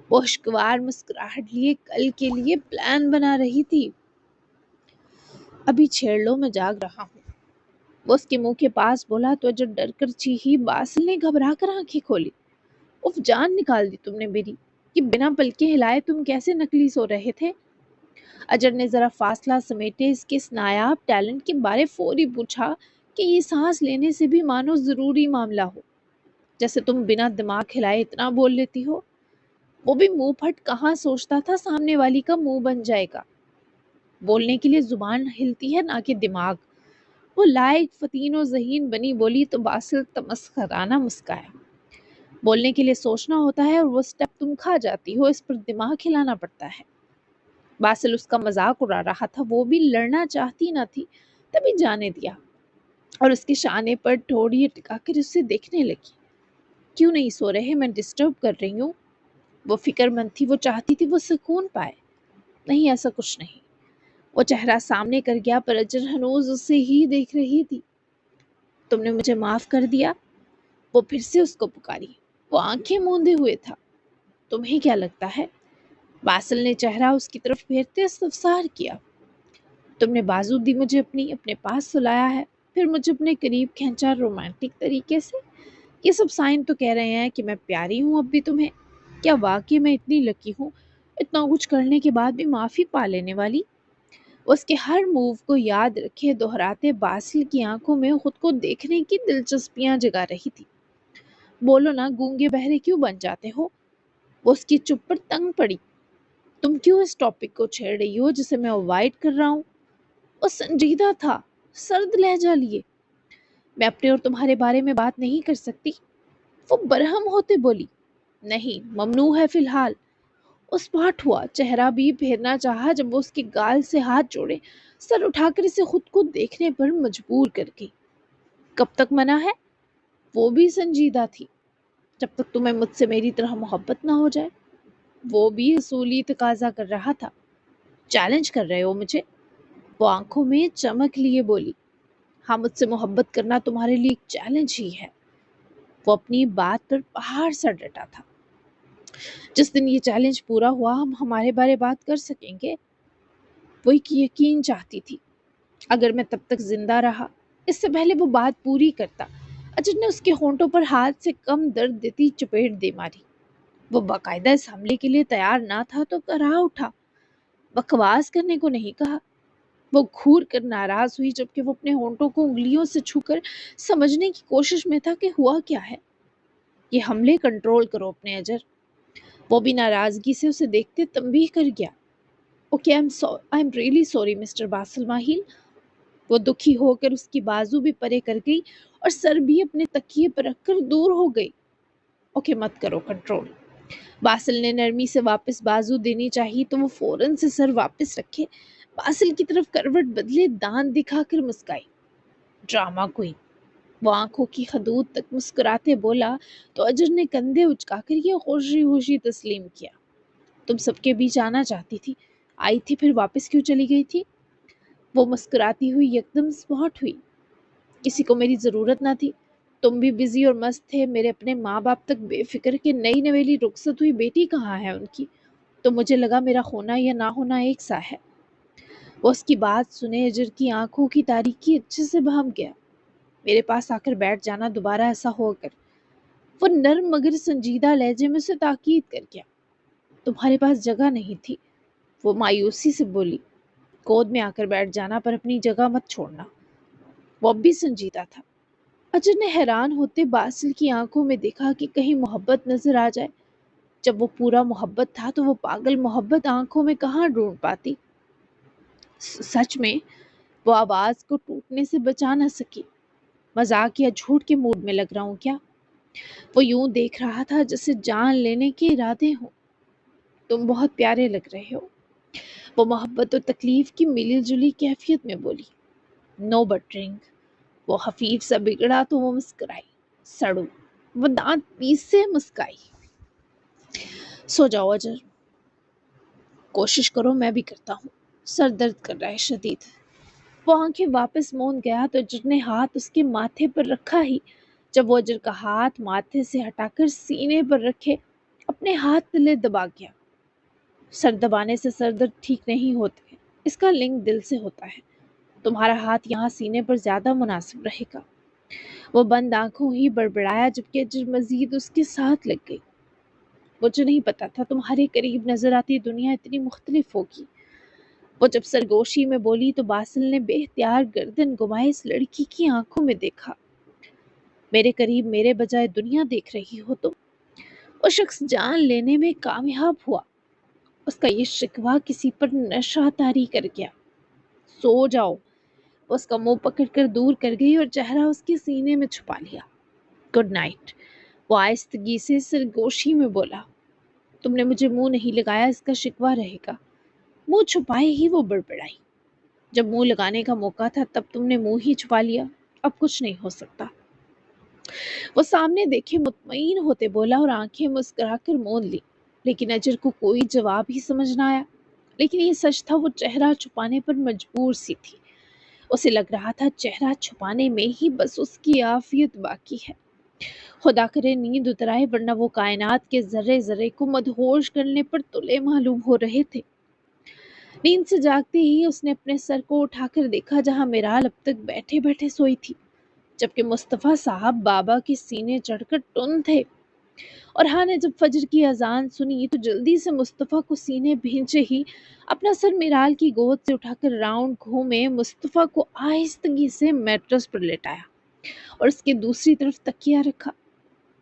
[SPEAKER 1] وہ خوشگوار مسکراہٹ لیے کل کے لیے پلان بنا رہی تھی۔ ابھی چھیڑ لو، میں جاگ رہا ہوں، وہ اس کے منہ کے پاس بولا تو اجر ڈر کر چیخی۔ باسل نے گھبرا کر آنکھیں کھولی۔ اف، جان نکال دی تم نے میری، کہ بنا پلکیں ہلائے تم کیسے نکلی سو رہے تھے؟ اجر نے ذرا فاصلہ سمیٹے اس کے اس نایاب ٹیلنٹ کے بارے فوری پوچھا کہ یہ سانس لینے سے بھی مانو ضروری معاملہ ہو، جیسے تم بنا دماغ ہلائے اتنا بول لیتی ہو۔ وہ بھی منہ پھٹ کہاں سوچتا تھا سامنے والی کا منہ بن جائے گا۔ بولنے کے لیے زبان ہلتی ہے نہ کہ دماغ۔ وہ لائق فتین و ذہین بنی بولی تو باسل تمسخرانہ مسکایا۔ بولنے کے لیے سوچنا ہوتا ہے اور وہ سٹیپ تم کھا جاتی ہو، اس پر دماغ ہلانا پڑتا ہے۔ باسل اس کا مذاق اڑا رہا تھا، وہ بھی لڑنا چاہتی نہ تھی، تبھی جانے دیا اور اس کے شانے پر ٹھوڑی ٹکا کر اسے دیکھنے لگی۔ کیوں نہیں سو رہے؟ میں ڈسٹرب کر رہی ہوں؟ وہ فکر مند تھی، وہ چاہتی تھی وہ سکون پائے۔ نہیں، ایسا کچھ نہیں۔ وہ چہرہ سامنے کر گیا پر اجر ہنوز اسے ہی دیکھ رہی تھی۔ تم نے مجھے معاف کر دیا؟ وہ پھر سے اس کو پکاری۔ وہ آنکھیں موندے ہوئے تھا۔ تمہیں کیا لگتا ہے؟ باسل نے چہرہ اس کی طرف پھیرتے استفسار کیا۔ تم نے بازو دی مجھے اپنے پاس سلایا ہے، پھر مجھے اپنے قریب کھینچا رومانٹک طریقے سے۔ یہ سب سائن تو کہہ رہے ہیں کہ میں پیاری ہوں اب بھی تمہیں۔ کیا واقعی میں اتنی لکی ہوں، اتنا کچھ کرنے کے بعد بھی معافی پا لینے والی؟ اس کے ہر موو کو یاد رکھے دہراتے باسل کی آنکھوں میں خود کو دیکھنے کی دلچسپیاں جگا رہی تھی۔ بولو نا، گونگے بہرے کیوں بن جاتے ہو؟ وہ اس کی چپ پر تنگ پڑی۔ تم کیوں اس ٹاپک کو چھیڑ رہی ہو جسے میں اوائڈ کر رہا ہوں؟ وہ سنجیدہ تھا، سرد لہجہ لیے۔ میں اپنے اور تمہارے بارے میں بات نہیں کر سکتی؟ وہ برہم ہوتے بولی۔ نہیں، ممنوع ہے فی الحال۔ اس پاٹ ہوا، چہرہ بھی پھیرنا چاہا جب وہ اس کے گال سے ہاتھ جوڑے سر اٹھا کر اسے خود کو دیکھنے پر مجبور کر گئی۔ کب تک منع ہے؟ وہ بھی سنجیدہ تھی۔ جب تک تمہیں مجھ سے میری طرح محبت نہ ہو جائے۔ وہ بھی اصولی تقاضا کر رہا تھا۔ چیلنج کر رہے ہو مجھے؟ وہ آنکھوں میں چمک لیے بولی۔ ہاں، مجھ سے محبت کرنا تمہارے لیے ایک چیلنج ہی ہے۔ وہ اپنی بات پر پہاڑ سا ڈٹا تھا۔ جس دن یہ چیلنج پورا ہوا ہم ہمارے بارے بات کر سکیں گے۔ وہ ایک یقین چاہتی تھی، اگر میں تب تک زندہ رہا۔ اس سے پہلے وہ بات پوری کرتا، اجر نے اس کے ہونٹوں پر ہاتھ سے کم درد دیتی چپیٹ دے ماری۔ وہ باقاعدہ اس حملے کے لیے تیار نہ تھا تو کرا اٹھا، بکواس کرنے کو نہیں کہا۔ وہ گھور کر ناراض ہوئی جبکہ وہ اپنے ہونٹوں کو انگلیوں سے چھو کر سمجھنے کی کوشش میں تھا کہ ہوا کیا ہے۔ یہ حملے کنٹرول کرو اپنے اجر۔ وہ بھی ناراضگی سے اسے دیکھتے تنبیہ کر گیا۔ Okay, I am really sorry mister باسل ماہیل۔ وہ دکھی ہو کر اس کی بازو بھی پرے کر گئی اور سر بھی اپنے تکیے پر رکھ کر دور ہو گئی۔ اوکے، مت کرو کنٹرول۔ باسل نے نرمی سے واپس بازو دینی چاہی تو وہ فوراً سے سر واپس رکھے، باسل کی طرف کروٹ بدلے دانت دکھا کر مسکائی۔ Drama queen. وہ آنکھوں کی حدود تک مسکراتے بولا تو اجر نے کندھے اچکا کر یہ خوشی خوشی تسلیم کیا۔ تم سب کے بیچ آنا چاہتی تھی، آئی تھی، پھر واپس کیوں چلی گئی تھی؟ وہ مسکراتی ہوئی یکدم اسپاٹ ہوئی۔ کسی کو میری ضرورت نہ تھی، تم بھی بزی اور مست تھے، میرے اپنے ماں باپ تک بے فکر کہ نئی نویلی رخصت ہوئی بیٹی کہاں ہے ان کی، تو مجھے لگا میرا ہونا یا نہ ہونا ایک سا ہے۔ وہ اس کی بات سنے اجر کی آنکھوں کی تاریکی اچھے سے بھاپ گیا۔ میرے پاس آ کر بیٹھ جانا دوبارہ ایسا ہو کر۔ وہ نرم مگر سنجیدہ لہجے میں سے تاکید کر گیا۔ تمہارے پاس جگہ نہیں تھی، وہ مایوسی سے بولی۔ گود میں آ کر بیٹھ جانا پر اپنی جگہ مت چھوڑنا۔ وہ اب بھی سنجیدہ تھا۔ اجر نے حیران ہوتے باسل کی آنکھوں میں دیکھا کہ کہیں محبت نظر آ جائے۔ جب وہ پورا محبت تھا تو وہ پاگل محبت آنکھوں میں کہاں ڈھونڈ پاتی؟ سچ میں وہ آواز کو ٹوٹنے سے بچا نہ سکی۔ مذاق یا جھوٹ کے موڈ میں لگ رہا ہوں کیا؟ وہ یوں دیکھ رہا تھا جسے جان لینے کے ارادے ہوں۔ تم بہت پیارے لگ رہے ہو۔ وہ محبت اور تکلیف کی ملی جلی کیفیت میں بولی، نو بٹ ڈرنک۔ وہ خفیف سا بگڑا تو وہ مسکرائی، سڑو۔ وہ دانت پیس سے مسکائی، سو جاؤ اجر، کوشش کرو، میں بھی کرتا ہوں، سر درد کر رہا ہے شدید۔ وہ آنکھیں واپس موند گیا تو اجر نے ہاتھ اس کے ماتھے پر رکھا ہی جب وہ اجر کا ہاتھ ماتھے سے ہٹا کر سینے پر رکھے اپنے ہاتھ تلے دبا گیا۔ سر دبانے سے سر درد ٹھیک نہیں ہوتے، اس کا لنک دل سے ہوتا ہے۔ تمہارا ہاتھ یہاں سینے پر زیادہ مناسب رہے گا۔ وہ بند آنکھوں ہی بڑبڑایا جبکہ اجر مزید اس کے ساتھ لگ گئی۔ مجھے نہیں پتا تھا تمہارے قریب نظر آتی دنیا اتنی مختلف ہوگی۔ وہ جب سرگوشی میں بولی تو باسل نے بے اختیار گردن گھمائے اس لڑکی کی آنکھوں میں دیکھا۔ میرے قریب میرے بجائے دنیا دیکھ رہی ہو تم۔ وہ شخص جان لینے میں کامیاب ہوا۔ اس کا یہ شکوہ کسی پر نشہ طاری کر گیا۔ سو جاؤ۔ وہ اس کا منہ پکڑ کر دور کر گئی اور چہرہ اس کے سینے میں چھپا لیا۔ Good night. وہ آہستگی سے سرگوشی میں بولا، تم نے مجھے منہ نہیں لگایا، اس کا شکوہ رہے گا۔ منہ چھپائے ہی وہ بڑبڑائی، جب منہ لگانے کا موقع تھا تب تم نے منہ ہی چھپا لیا، اب کچھ نہیں ہو سکتا۔ وہ سامنے دیکھے مطمئن ہوتے بولا اور آنکھیں مسکرا کر موند لی، لیکن اجر کو کوئی جواب ہی سمجھ نہ آیا۔ لیکن یہ سچ تھا، وہ چہرہ چھپانے پر مجبور سی تھی۔ اسے لگ رہا تھا چہرہ چھپانے میں ہی بس اس کی عافیت باقی ہے۔ خدا کرے نیند اتر آئے، ورنہ وہ کائنات کے ذرے ذرے کو مدہوش کرنے پر تلے معلوم ہو رہے تھے۔ نیند سے جاگتے ہی اس نے اپنے سر کو اٹھا کر دیکھا جہاں میرال اب تک بیٹھے بیٹھے سوئی تھی، جبکہ مصطفیٰ صاحب بابا کے سینے چڑھ کر ٹن تھے۔ اور ہاں نے جب فجر کی اذان سنی تو جلدی سے مصطفیٰ کو سینے بھینچے ہی اپنا سر میرال کی گود سے اٹھا کر راؤنڈ گھومے مصطفیٰ کو آہستگی سے میٹرس پر لٹایا اور اس کے دوسری طرف تکیہ رکھا۔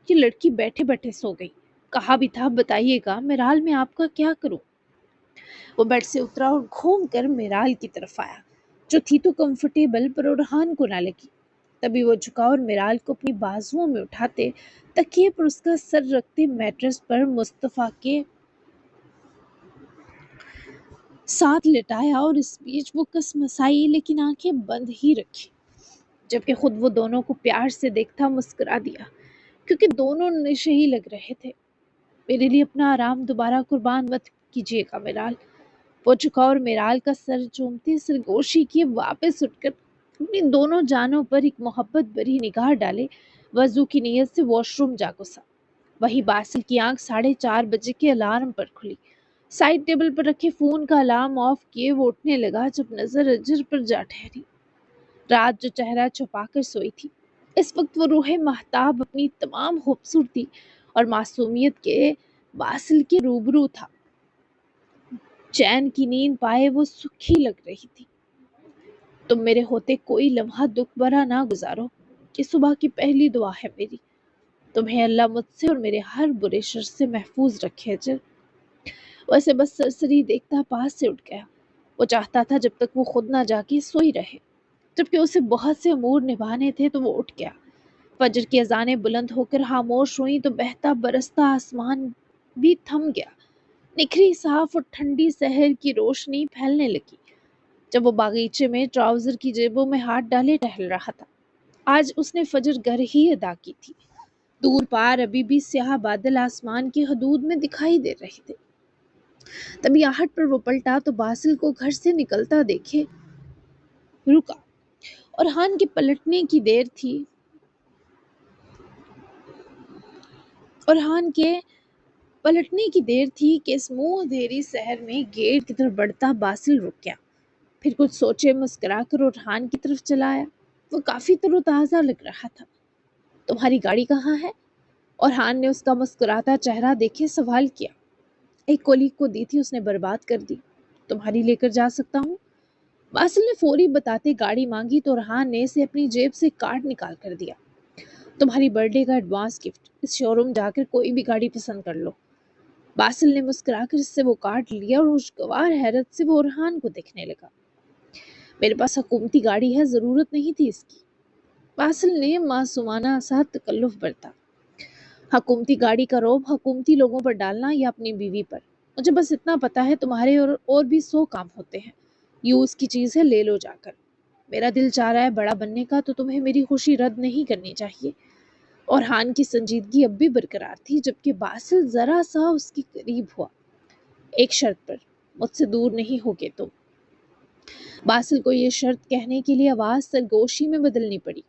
[SPEAKER 1] یہ لڑکی بیٹھے بیٹھے سو گئی، کہا بھی تھا بتائیے گا میرال میں آپ کا کیا کروں۔ وہ بیڈ سے اترا اور گھوم کر میرال کی طرف آیا جو تھی تو کمفرٹیبل پر اورحان کو نہ لگی۔ تبھی وہ جھکا اور میرال کو اپنی بازوؤں میں اٹھاتے تکیے پر اس کا سر رکھتے میٹرس پر مصطفیٰ کے ساتھ لٹایا اور اس بیچ وہ کس مسائی لیکن آنکھیں بند ہی رکھی، جبکہ خود وہ دونوں کو پیار سے دیکھتا مسکرا دیا کیونکہ دونوں نشے ہی لگ رہے تھے۔ میرے لیے اپنا آرام دوبارہ قربان مت کیجیے گا میرال۔ وہ جھکا اور میرال کا سر چومتے سرگوشی کیے واپس اٹھ کر اپنی دونوں جانوں پر ایک محبت بھری نگاہ ڈالے وضو کی نیت سے واش روم جا گھسا۔ وہی باسل کی آنکھ 4:30 بجے کے الارم پر کھلی۔ سائڈ ٹیبل پر رکھے فون کا الارم آف کیے وہ اٹھنے لگا جب نظر اجر پر جا ٹھہری، رات جو چہرہ چھپا کر سوئی تھی۔ اس وقت وہ روح مہتاب اپنی تمام خوبصورتی اور معصومیت کے باسل کے روبرو تھا۔ چین کی نیند پائے وہ سکھی لگ رہی تھی۔ تم میرے ہوتے کوئی لمحہ دکھ بھرا نہ گزارو، یہ صبح کی پہلی دعا ہے میری۔ تمہیں اللہ مجھ سے اور میرے ہر برے شر سے محفوظ رکھے اجر۔ ویسے بس سرسری دیکھتا پاس سے اٹھ گیا۔ وہ چاہتا تھا جب تک وہ خود نہ جاگے سوئی رہے، جبکہ اسے بہت سے امور نبھانے تھے تو وہ اٹھ گیا۔ فجر کی اذانیں بلند ہو کر خاموش ہوئیں تو بہتا برستا آسمان بھی تھم گیا۔ نکھری صاف اور ٹھنڈی سحر کی روشنی پھیلنے لگی جب وہ باغیچے میں ٹراؤزر کی جیبوں میں ہاتھ ڈالے ٹہل رہا تھا۔ آج اس نے فجر گھر ہی ادا کی تھی۔ دور پار ابھی بھی سیاہ بادل آسمان کی حدود میں دکھائی دے رہے تھے۔ تبھی آہٹ پر وہ پلٹا تو باسل کو گھر سے نکلتا دیکھے رکا اور ہان کے پلٹنے کی دیر تھی کہ اس منہ اندھیری سحر میں گیٹ کی طرف بڑھتا باسل رک گیا، پھر کچھ سوچے مسکرا کر اورحان کی طرف چلا آیا۔ وہ کافی تر و تازہ لگ رہا تھا۔ تمہاری گاڑی کہاں ہے؟ اورحان نے اس کا مسکراتا چہرہ دیکھے سوال کیا۔ ایک کولیگ کو دی تھی، اس نے برباد کر دی۔ تمہاری لے کر جا سکتا ہوں؟ باسل نے فوری بتاتے گاڑی مانگی تو اورحان نے اسے اپنی جیب سے کارڈ نکال کر دیا۔ تمہاری برتھ ڈے کا ایڈوانس گفٹ، اس شو روم جا کر کوئی بھی گاڑی پسند کر لو۔ باسل نے مسکرا کر اس سے وہ کارڈ لیا اور خوشگوار حیرت سے وہ اورحان کو دیکھنے لگا۔ میرے پاس حکومتی گاڑی ہے، ضرورت نہیں تھی اس کی۔ باسل نے معصومانہ سا تکلف برتا۔ حکومتی گاڑی کا رعب حکومتی لوگوں پر ڈالنا یا اپنی بیوی پر؟ مجھے بس اتنا پتا ہے تمہارے اور بھی 100 کام ہوتے ہیں، یوز کی چیز ہے، لے لو جا کر۔ میرا دل چاہ رہا ہے بڑا بننے کا، تو تمہیں میری خوشی رد نہیں کرنی چاہیے۔ اور ہان کی سنجیدگی اب بھی برقرار تھی، جبکہ باسل ذرا سا اس کے قریب ہوا۔ ایک شرط پر، مجھ سے دور نہیں ہوگے تم۔ باسل کو یہ شرط کہنے کے لیے آواز سرگوشی میں بدلنی پڑی۔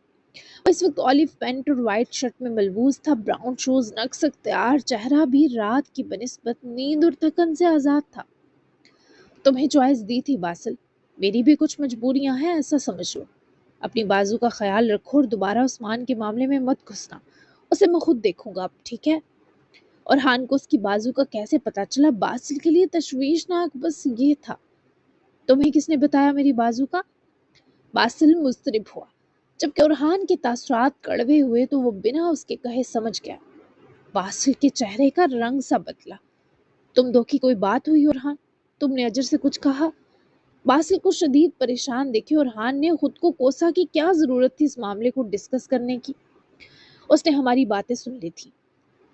[SPEAKER 1] وہ اس وقت اولیو پینٹ اور وائٹ شرٹ میں ملبوس تھا، براؤن شوز، نقص اختیار چہرہ بھی رات کی بنسبت نیند اور تھکن سے آزاد تھا۔ تمہیں چوائس دی تھی باسل، میری بھی کچھ مجبوریاں ہیں، ایسا سمجھ لو۔ اپنی بازو کا خیال رکھو اور دوبارہ عثمان کے معاملے میں مت گھسنا، اسے میں خود دیکھوں گا اب، ٹھیک ہے؟ اور ہان کو اس کی بازو کا کیسے پتا چلا، باسل کے لیے تشویشناک بس یہ تھا۔ تمہیں کس نے بتایا میری بازو کا؟ باسل مضطرب ہوا۔ جبکہ اورہان کے تاثرات کڑوے ہوئے تو وہ بنا اس کے کہے سمجھ گیا۔ باسل کے چہرے کا رنگ سا بدلا۔ تم دو کی کوئی بات ہوئی اورہان؟ تم نے اجر سے کچھ کہا؟ باسل کو شدید پریشان دیکھے اورہان نے خود کو کوسا کہ کیا ضرورت تھی اس معاملے کو ڈسکس کرنے کی۔ اس نے ہماری باتیں سن لی تھی۔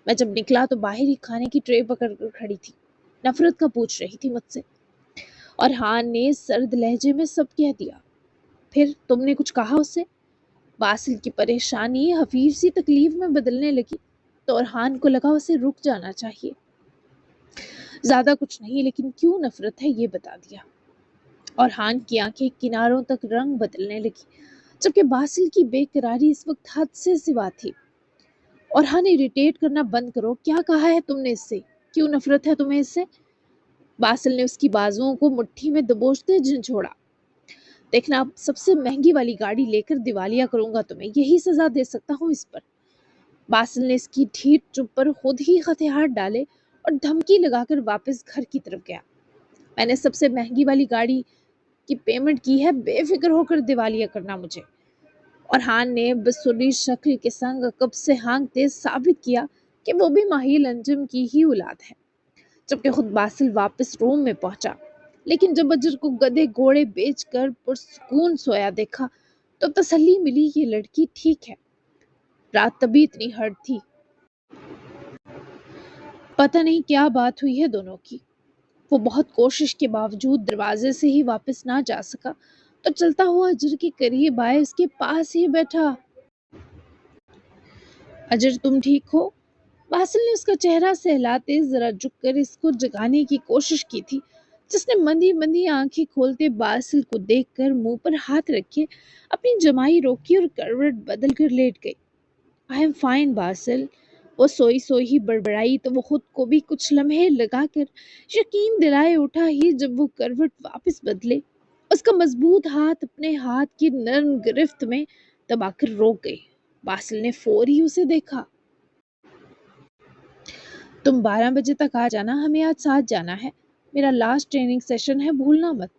[SPEAKER 1] میں جب نکلا تو باہر ہی کھانے کی ٹرے پکڑ کر کھڑی تھی، نفرت کا پوچھ رہی تھی مجھ سے۔ اورہان نے سرد لہجے میں سب کہہ دیا۔ پھر تم نے کچھ کہا اس سے؟ باسل کی پریشانی حفیظ سی تکلیف میں بدلنے لگی تو اورہان کو لگا اسے رک جانا چاہیے۔ زیادہ کچھ نہیں، لیکن کیوں نفرت ہے یہ بتا دیا۔ اورہان کی آنکھیں کناروں تک رنگ بدلنے لگی، جبکہ باسل کی بے قراری اس وقت حد سے سوا تھی۔ اورہان اریٹیٹ کرنا بند کرو، کیا کہا ہے تم نے اس سے؟ کیوں نفرت ہے تمہیں اس سے؟ باسل نے اس کی بازوؤں کو مٹھی میں دبوچتے جھنجھوڑا۔ دیکھنا، اب سب سے مہنگی والی گاڑی لے کر دیوالیہ کروں گا تمہیں، یہی سزا دے سکتا ہوں اس پر۔ باسل نے اس کی ڈھیٹ چپ پر خود ہی ہتھیار ڈالے اور دھمکی لگا کر واپس گھر کی طرف گیا۔ میں نے سب سے مہنگی والی گاڑی کی پیمنٹ کی ہے، بے فکر ہو کر دیوالیہ کرنا مجھے۔ اورہان نے بسری شکل کے سنگ عقب سے ہانکتے ثابت کیا کہ وہ بھی ماہی انجم کی ہی اولاد ہے۔ جبکہ خود باسل واپس روم میں پہنچا، لیکن جب اجر کو گدھے گھوڑے بیچ کر پرسکون سویا دیکھا تو تسلی ملی، یہ لڑکی ٹھیک ہے۔ رات تبھی اتنی ہرٹ تھی، پتہ نہیں کیا بات ہوئی ہے دونوں کی۔ وہ بہت کوشش کے باوجود دروازے سے ہی واپس نہ جا سکا تو چلتا ہوا اجر کے قریب آئے، اس کے پاس ہی بیٹھا۔ اجر تم ٹھیک ہو؟ باسل نے اس کا چہرہ سہلاتے ذرا جھک کر اس کو جگانے کی کوشش کی تھی، جس نے مندی مندی آنکھیں کھولتے باسل کو دیکھ کر منہ پر ہاتھ رکھے اپنی جمائی روکی اور کروٹ بدل کر لیٹ گئی۔ آئی ایم فائن باسل، وہ سوئی سوئی ہی بڑبڑائی تو وہ خود کو بھی کچھ لمحے لگا کر یقین دلائے اٹھا ہی جب وہ کروٹ واپس بدلے، اس کا مضبوط ہاتھ اپنے ہاتھ کی نرم گرفت میں دبا کر روک گئی۔ باسل نے فوری اسے دیکھا۔ تم 12 بجے تک آ جانا، ہمیں آج ساتھ جانا ہے، میرا لاسٹ ٹریننگ سیشن ہے، بھولنا مت۔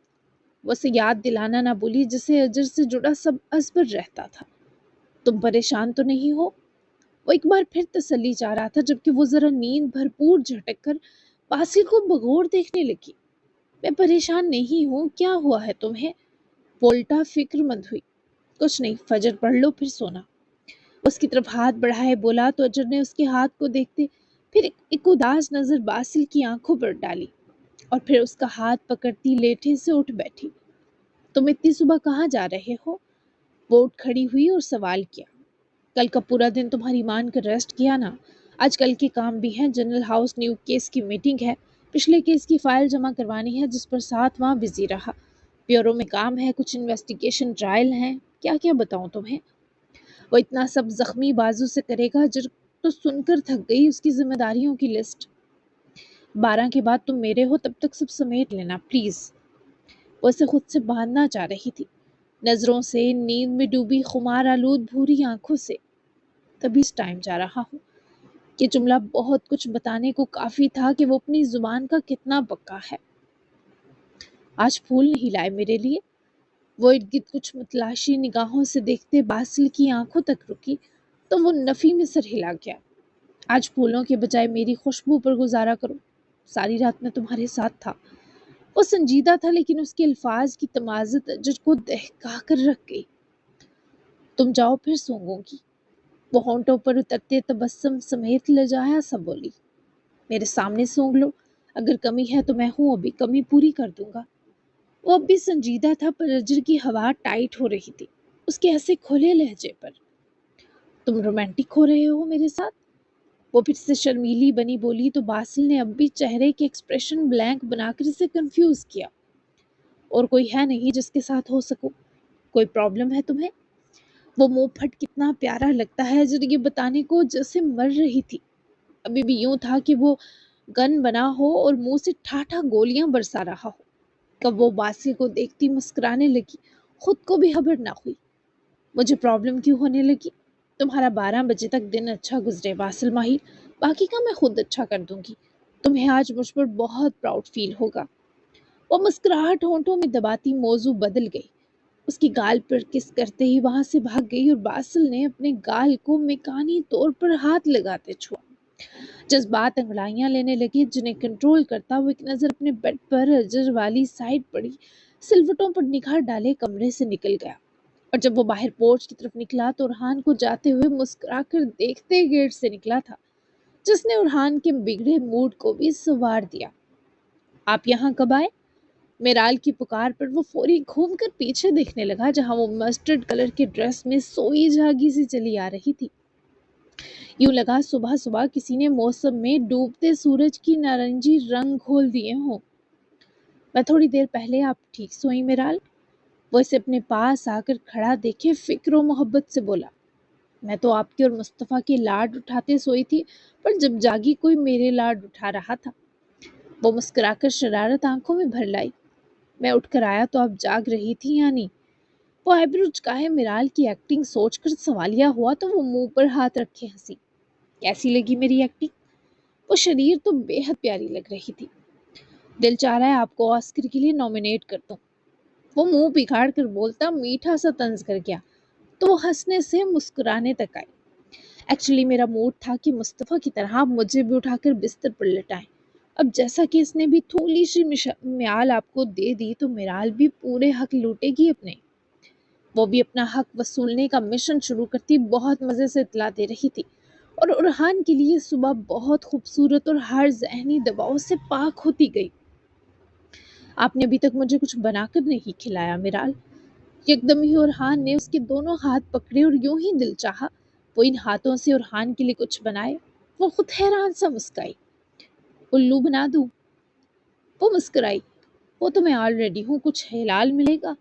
[SPEAKER 1] وہ اسے یاد دلانا نہ بھولی جسے اجر سے جڑا سب ازبر رہتا تھا۔ تم پریشان تو نہیں ہو؟ وہ ایک بار پھر تسلی چاہ رہا تھا، جبکہ وہ ذرا نیند بھرپور جھٹک کر باسل کو بغور دیکھنے لگی۔ میں پریشان نہیں ہوں، کیا ہوا ہے تمہیں؟ وولٹا فکر مند ہوئی۔ کچھ نہیں، فجر پڑھ لو پھر سونا۔ اس کی طرف ہاتھ بڑھائے بولا تو اجر نے اس کے ہاتھ کو دیکھتے پھر ایک اداس نظر باسل کی آنکھوں پر ڈالی اور پھر اس کا ہاتھ پکڑتی لیٹے سے اٹھ بیٹھی۔ تم اتنی صبح کہاں جا رہے ہو؟ وہ اٹھ کھڑی ہوئی اور سوال کیا۔ کل کا پورا دن تمہاری مان کر ریسٹ کیا نا، آج کل کے کام بھی ہیں، جنرل ہاؤس نیو کیس کی میٹنگ ہے، پچھلے کیس کی فائل جمع کروانی ہے جس پر 7 ماہ بزی رہا، بیورو میں کام ہے، کچھ انویسٹیگیشن ٹرائل ہیں، کیا کیا بتاؤں تمہیں۔ وہ اتنا سب زخمی بازو سے کرے گا، اجر تو سن کر تھک گئی اس کی ذمہ داریوں کی لسٹ۔ 12 کے بعد تم میرے ہو، تب تک سب سمیٹ لینا پلیز۔ وہ اسے خود سے باندھنا چاہ رہی تھی، نظروں سے نیند میں ڈوبی خمار آلود بھوری آنکھوں سے۔ تبھی اس ٹائم جا رہا ہوں۔ یہ جملہ بہت کچھ بتانے کو کافی تھا کہ وہ اپنی زبان کا کتنا پکا ہے۔ آج پھول نہیں لائے میرے لیے؟ وہ ارد گرد کچھ متلاشی نگاہوں سے دیکھتے باسل کی آنکھوں تک رکی تو وہ نفی میں سر ہلا گیا۔ آج پھولوں کے بجائے میری خوشبو پر گزارا کرو، ساری رات میں تمہارے ساتھ تھا۔ وہ سنجیدہ تھا، لیکن اس کے الفاظ کی تمازت اجر کو دہکا کر رکھ گئی۔ تم جاؤ پھر سونگوں گی، وہ ہونٹوں پر اترتے تبسم سمیت لجایا سا بولی۔ میرے سامنے سونگ لو، اگر کمی ہے تو میں ہوں ابھی کمی پوری کر دوں گا۔ وہ اب بھی سنجیدہ تھا پر اجر کی ہوا ٹائٹ ہو رہی تھی اس کے ایسے کھلے لہجے پر۔ تم رومانٹک ہو رہے ہو میرے ساتھ؟ وہ پھر سے شرمیلی بنی بولی تو باسل نے اب بھی چہرے کے ایکسپریشن بلینک بنا کر اسے کنفیوز کیا۔ اور کوئی ہے نہیں جس کے ساتھ ہو سکو؟ کوئی پرابلم ہے تمہیں؟ وہ منہ پھٹ کتنا پیارا لگتا ہے اجر یہ بتانے کو جیسے مر رہی تھی۔ ابھی بھی یوں تھا کہ وہ گن بنا ہو اور منہ سے ٹھاٹھا گولیاں برسا رہا ہو۔ کب وہ باسل کو دیکھتی مسکرانے لگی، خود کو بھی خبر نہ ہوئی۔ مجھے پرابلم کیوں ہونے لگی؟ تمہارا 12 بجے تک دن اچھا گزرے باسل ماہر، باقی کا میں خود اچھا کر دوں گی۔ تمہیں آج مجھ پر بہت پراؤڈ فیل ہوگا۔ وہ مسکراہٹ ہونٹوں میں دباتی موضوع بدل گئی، اس کی گال پر کس کرتے ہی وہاں سے بھاگ گئی اور باسل نے اپنے گال کو میکانی طور پر ہاتھ لگاتے چھوا۔ جذبات انگڑائیاں لینے لگے جنہیں کنٹرول کرتا وہ ایک نظر اپنے بیڈ پر اجر والی سائڈ پڑی سلوٹوں پر نگاہ ڈالے کمرے سے نکل گیا۔ اور جب وہ باہر پورچ کی طرف نکلا تو ارحان کو جاتے ہوئے مسکرا کر دیکھتے گیٹ سے نکلا تھا، جس نے ارحان کے بگڑے موڈ کو بھی سنوار دیا۔ آپ یہاں کب آئے؟ میرال کی پکار پر وہ فوری گھوم کر پیچھے دیکھنے لگا جہاں وہ مسٹرڈ کلر کے ڈریس میں سوئی جھاگی سی چلی آ رہی تھی۔ یوں لگا صبح صبح کسی نے موسم میں ڈوبتے سورج کی نارنجی رنگ گھول دیے ہوں۔ میں تھوڑی دیر پہلے آپ ٹھیک سوئی میرال؟ وہ اسے اپنے پاس آ کر کھڑا دیکھے فکر و محبت سے بولا۔ میں تو آپ کے اور مصطفیٰ کے لاڈ اٹھاتے سوئی تھی، پر جب جاگی کوئی میرے لاڈ اٹھا رہا تھا۔ وہ مسکرا کر شرارت آنکھوں میں بھر لائی۔ میں اٹھ کر آیا تو آپ جاگ رہی تھی یعنی؟ وہ آئیبرو چکائے میرال کی ایکٹنگ سوچ کر سوالیہ ہوا تو وہ منہ پر ہاتھ رکھے ہنسی۔ کیسی لگی میری ایکٹنگ؟ وہ شریر تو بے حد پیاری لگ رہی تھی۔ دل چاہ رہا ہے آپ کو آسکر کے لیے نامینیٹ کر دوں۔ وہ منہ بگاڑ کر بولتا میٹھا سا طنز کر گیا تو وہ ہنسنے سے مسکرانے تک آئی۔ ایکچولی میرا موڈ تھا کہ مصطفیٰ کی طرح آپ مجھے بھی اٹھا کر بستر پر لٹائیں۔ اب جیسا کہ اس نے بھی تھوڑی سی میال آپ کو دے دی تو میرال بھی پورے حق لوٹے گی اپنے۔ وہ بھی اپنا حق وصولنے کا مشن شروع کرتی بہت مزے سے اطلاع دے رہی تھی، اور ارحان کے لیے صبح بہت خوبصورت اور ہر ذہنی دباؤ سے پاک ہوتی گئی۔ آپ نے ابھی تک مجھے کچھ بنا کر نہیں کھلایا میرال۔ یکدم ہی ارحان نے اس کے دونوں ہاتھ پکڑے اور یوں ہی دل چاہا وہ ان ہاتھوں سے ارحان کے لیے کچھ بنائے۔ وہ خود حیران سا مسکرائی۔ الو بنا دوں؟ وہ مسکرائی۔ وہ تو میں آلریڈی ہوں، کچھ ہلال ملے گا؟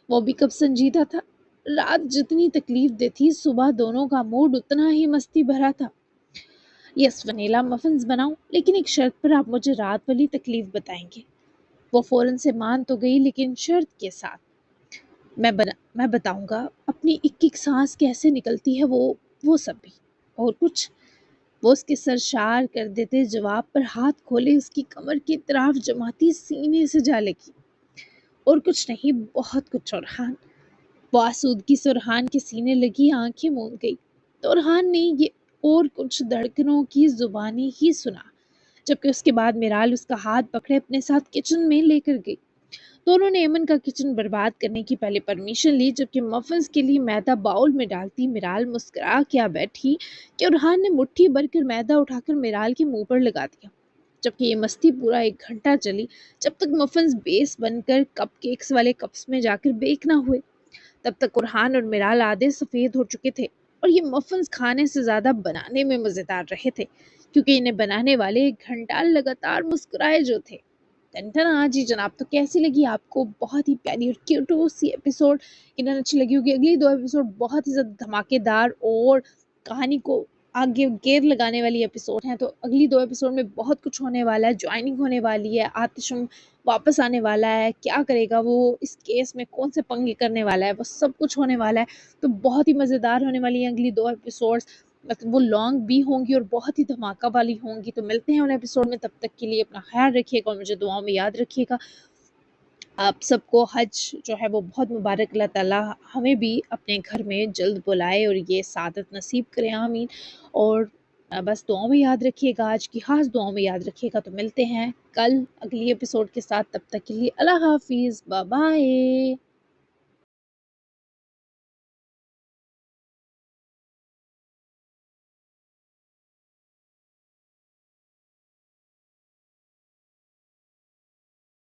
[SPEAKER 1] وہ بھی کب سنجیدہ تھا۔ رات جتنی تکلیف دہ تھی صبح دونوں کا موڈ اتنا ہی مستی بھرا تھا۔ یس ونیلا مفنز بناؤں، لیکن ایک شرط پر آپ مجھے رات والی تکلیف بتائیں گے۔ وہ فوراً سے مان تو گئی لیکن شرط کے ساتھ۔ میں بتاؤں گا اپنی ایک ایک سانس کیسے نکلتی ہے، وہ سب بھی۔ اور کچھ؟ وہ اس کے سرشار کر دیتے جواب پر ہاتھ کھولے اس کی کمر کی طرف جماتی سینے سے جا لگی۔ اور کچھ نہیں، بہت کچھ ارحان۔ وہ آسودگی سے ارحان کے سینے لگی آنکھیں موند گئی تو ارحان نے یہ اور کچھ دھڑکنوں کی زبانی ہی سنا، جبکہ اس کے بعد میرال اس کا ہاتھ پکڑے اپنے ساتھ کچن میں لے کر گئی۔ دونوں نے ایمن کا کچن برباد کرنے کی پہلے پرمیشن لی، جبکہ مفنز کے لیے میدا باؤل میں ڈالتی میرال مسکرا کیا بیٹھی کہ ارحان نے مٹھی بھر کر میدا اٹھا کر میرال کے منہ پر لگا دیا۔ جبکہ یہ مستی پورا 1 گھنٹہ چلی، جب تک مفنز بیس بن کر کپ کیکس والے کپس میں جا کر بیک نہ ہوئے۔ تب تک ارحان اور میرال آدھے سفید ہو چکے تھے، اور یہ مفنز کھانے سے زیادہ بنانے میں مزیدار رہے تھے، کیونکہ انہیں بنانے والے 1 گھنٹہ لگاتار مسکرائے جو تھے۔ ٹنٹن جی جناب، تو کیسی لگی آپ کو؟ بہت ہی پیاری اور کیوٹو سی ایپیسوڈ، انہیں اچھی لگی ہوگی۔ اگلی 2 ایپیسوڈ بہت ہی زیادہ دھماکے دار اور کہانی کو آگے گیر لگانے والی ایپیسوڈ ہیں، تو اگلی 2 ایپیسوڈ میں بہت کچھ ہونے والا ہے۔ جوائننگ ہونے والی ہے، آتشم واپس آنے والا ہے، کیا کرے گا وہ اس کیس میں، کون سے پنگے کرنے والا ہے، وہ سب کچھ ہونے والا ہے۔ تو بہت ہی مزیدار ہونے والی ہیں اگلی 2 ایپیسوڈز، مطلب وہ لانگ بھی ہوں گی اور بہت ہی دھماکہ والی ہوں گی۔ تو ملتے ہیں ان ایپیسوڈ میں، تب تک کے لیے اپنا خیال رکھیے گا اور مجھے دعاؤں میں یاد رکھیے گا۔ آپ سب کو حج جو ہے وہ بہت مبارک، اللہ تعالیٰ ہمیں بھی اپنے گھر میں جلد بلائے اور یہ سعادت نصیب کرے، آمین۔ اور بس دعاؤں میں یاد رکھیے گا، آج کی خاص دعاؤں میں یاد رکھیے گا۔ تو ملتے ہیں کل اگلی ایپیسوڈ کے ساتھ، تب تک کے لیے اللہ حافظ، بائے بائے۔